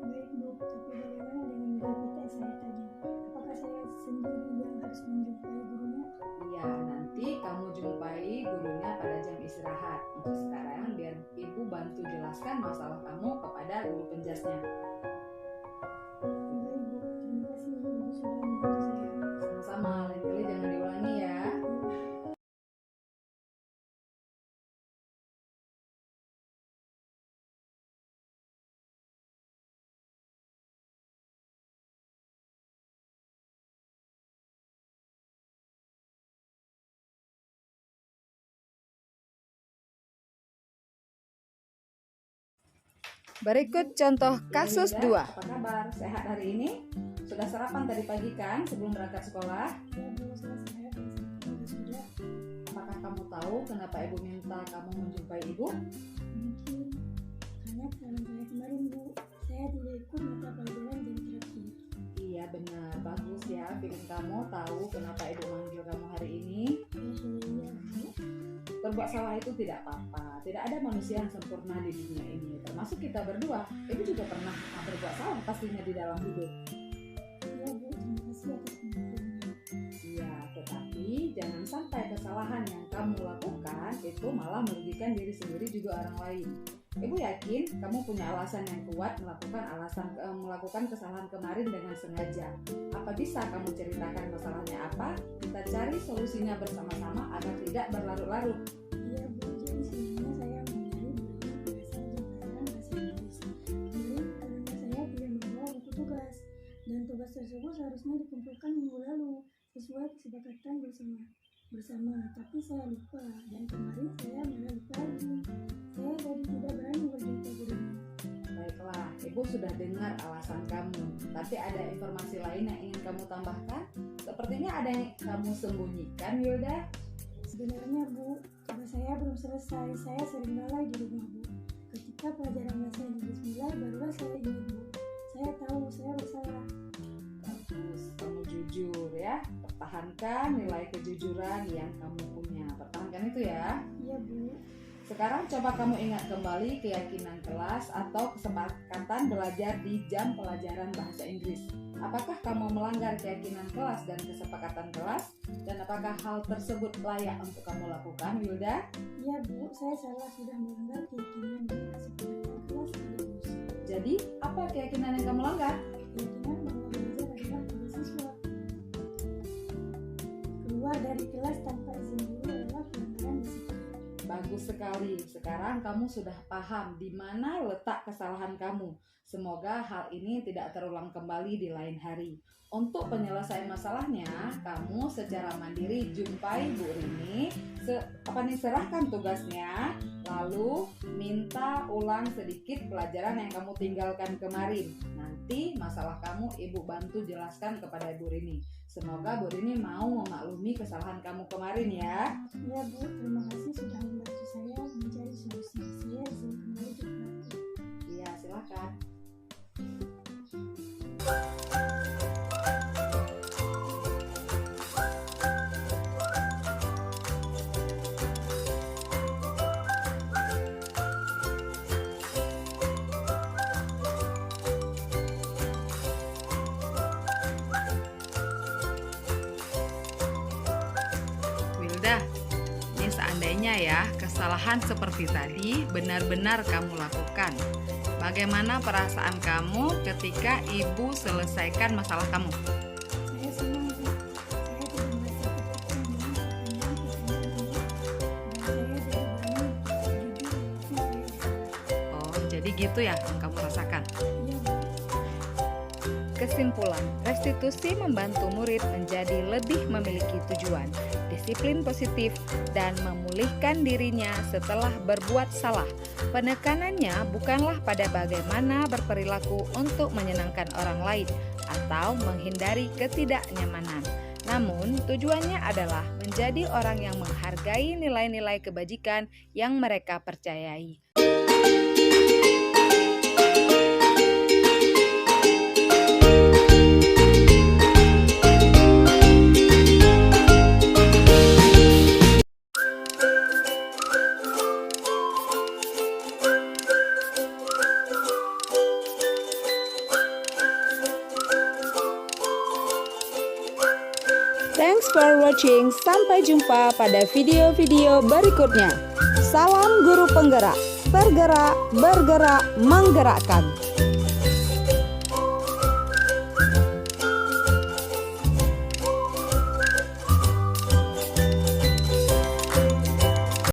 Baik Bu, tapi bagaimana dengan nilai PTS saya tadi? Apakah saya sendiri yang harus menjumpai gurunya? Iya, nanti kamu jumpai gurunya pada jam istirahat. Untuk sekarang, biar Ibu bantu jelaskan masalah kamu kepada guru penjasnya. Baik Bu, terima kasih Ibu sudah membantu saya. Sama-sama, lain kali jangan diulangi ya. Berikut contoh kasus 2. Apa kabar? Sehat hari ini? Sudah sarapan tadi pagi kan sebelum berangkat sekolah? Ya Bu, saya sehat dan saya sudah. Apakah kamu tahu kenapa Ibu minta kamu menjumpai Ibu? Mungkin karena kesalahan saya kemarin Bu, saya tidak ikut mata pelajaran jam terakhir. Iya benar, bagus ya. Bikin kamu tahu kenapa Ibu manggil kamu hari ini. Ya sudah iya Bu. Berbuat salah itu tidak apa-apa. Tidak ada manusia yang sempurna di dunia ini, termasuk kita berdua. Ibu juga pernah berbuat salah pastinya di dalam hidup. Ya Bu, terima kasih atas pengertiannya. Iya, tetapi jangan sampai kesalahan yang kamu lakukan itu malah merugikan diri sendiri juga orang lain. Ibu yakin kamu punya alasan yang kuat melakukan kesalahan kemarin dengan sengaja. Apa bisa kamu ceritakan masalahnya apa? Kita cari solusinya bersama-sama agar tidak berlarut-larut. Iya Bu, jadi sebenarnya saya mencari buku bahasa dan pelajaran bahasa Inggris. Kemarin karena saya tidak membawa buku tugas, dan tugas tersebut seharusnya dikumpulkan minggu lalu sesuai kesepakatan bersama. Tapi saya lupa dan kemarin saya malah lupa lagi. Saya jadi tidak berani berjumpa gurunya. Baiklah, Ibu sudah dengar alasan kamu. Tapi ada informasi lain yang ingin kamu tambahkan? Sepertinya ada yang kamu sembunyikan, Wilda. Sebenarnya Bu, tugas saya belum selesai. Saya sering lalai di rumah Bu. Ketika pelajaran bahasa Inggris mulai, barulah saya ingat Bu. Saya tahu saya bersalah. Bagus, kamu jujur ya. Pertahankan nilai kejujuran yang kamu punya. Pertahankan itu ya. Iya Bu. Sekarang coba kamu ingat kembali keyakinan kelas atau kesepakatan belajar di jam pelajaran bahasa Inggris. Apakah kamu melanggar keyakinan kelas dan kesepakatan kelas? Dan apakah hal tersebut layak untuk kamu lakukan, Wilda? Iya Bu, saya salah sudah melanggar keyakinan dan kesepakatan kelas sekaligus. Jadi, apa keyakinan yang kamu langgar? Keyakinan bahwa belajar adalah tugas siswa. Keluar dari kelas tanpa izin guru adalah pelanggaran disiplin. Bagus sekali. sekali. Sekarang kamu sudah paham di mana letak kesalahan kamu. Semoga hal ini tidak terulang kembali di lain hari. Untuk penyelesaian masalahnya, kamu secara mandiri jumpai Bu Rini, serahkan tugasnya, lalu minta ulang sedikit pelajaran yang kamu tinggalkan kemarin. Nanti masalah kamu Ibu bantu jelaskan kepada Bu Rini. Semoga Bu Rini mau memaklumi kesalahan kamu kemarin ya. Ya Bu, terima kasih sudah membantu saya mencari solusi. Saya bisa kembali ke praktik. Iya, silakan. Wilda, ini seandainya ya kesalahan seperti tadi benar-benar kamu lakukan. Bagaimana perasaan kamu ketika ibu selesaikan masalah kamu? Saya senang Bu. Saya tidak merasa tertekan dengan pertanyaan pertanyaan ibu. Dan saya jadi berani jujur walaupun saya salah. Oh, jadi gitu ya yang kamu rasakan. Iya Bu. Kesimpulan, restitusi membantu murid menjadi lebih memiliki tujuan, disiplin positif, dan memulihkan dirinya setelah berbuat salah. Penekanannya bukanlah pada bagaimana berperilaku untuk menyenangkan orang lain atau menghindari ketidaknyamanan. Namun, tujuannya adalah menjadi orang yang menghargai nilai-nilai kebajikan yang mereka percayai. Thanks for watching. Sampai jumpa pada video-video berikutnya. Salam guru penggerak, tergerak, bergerak, menggerakkan.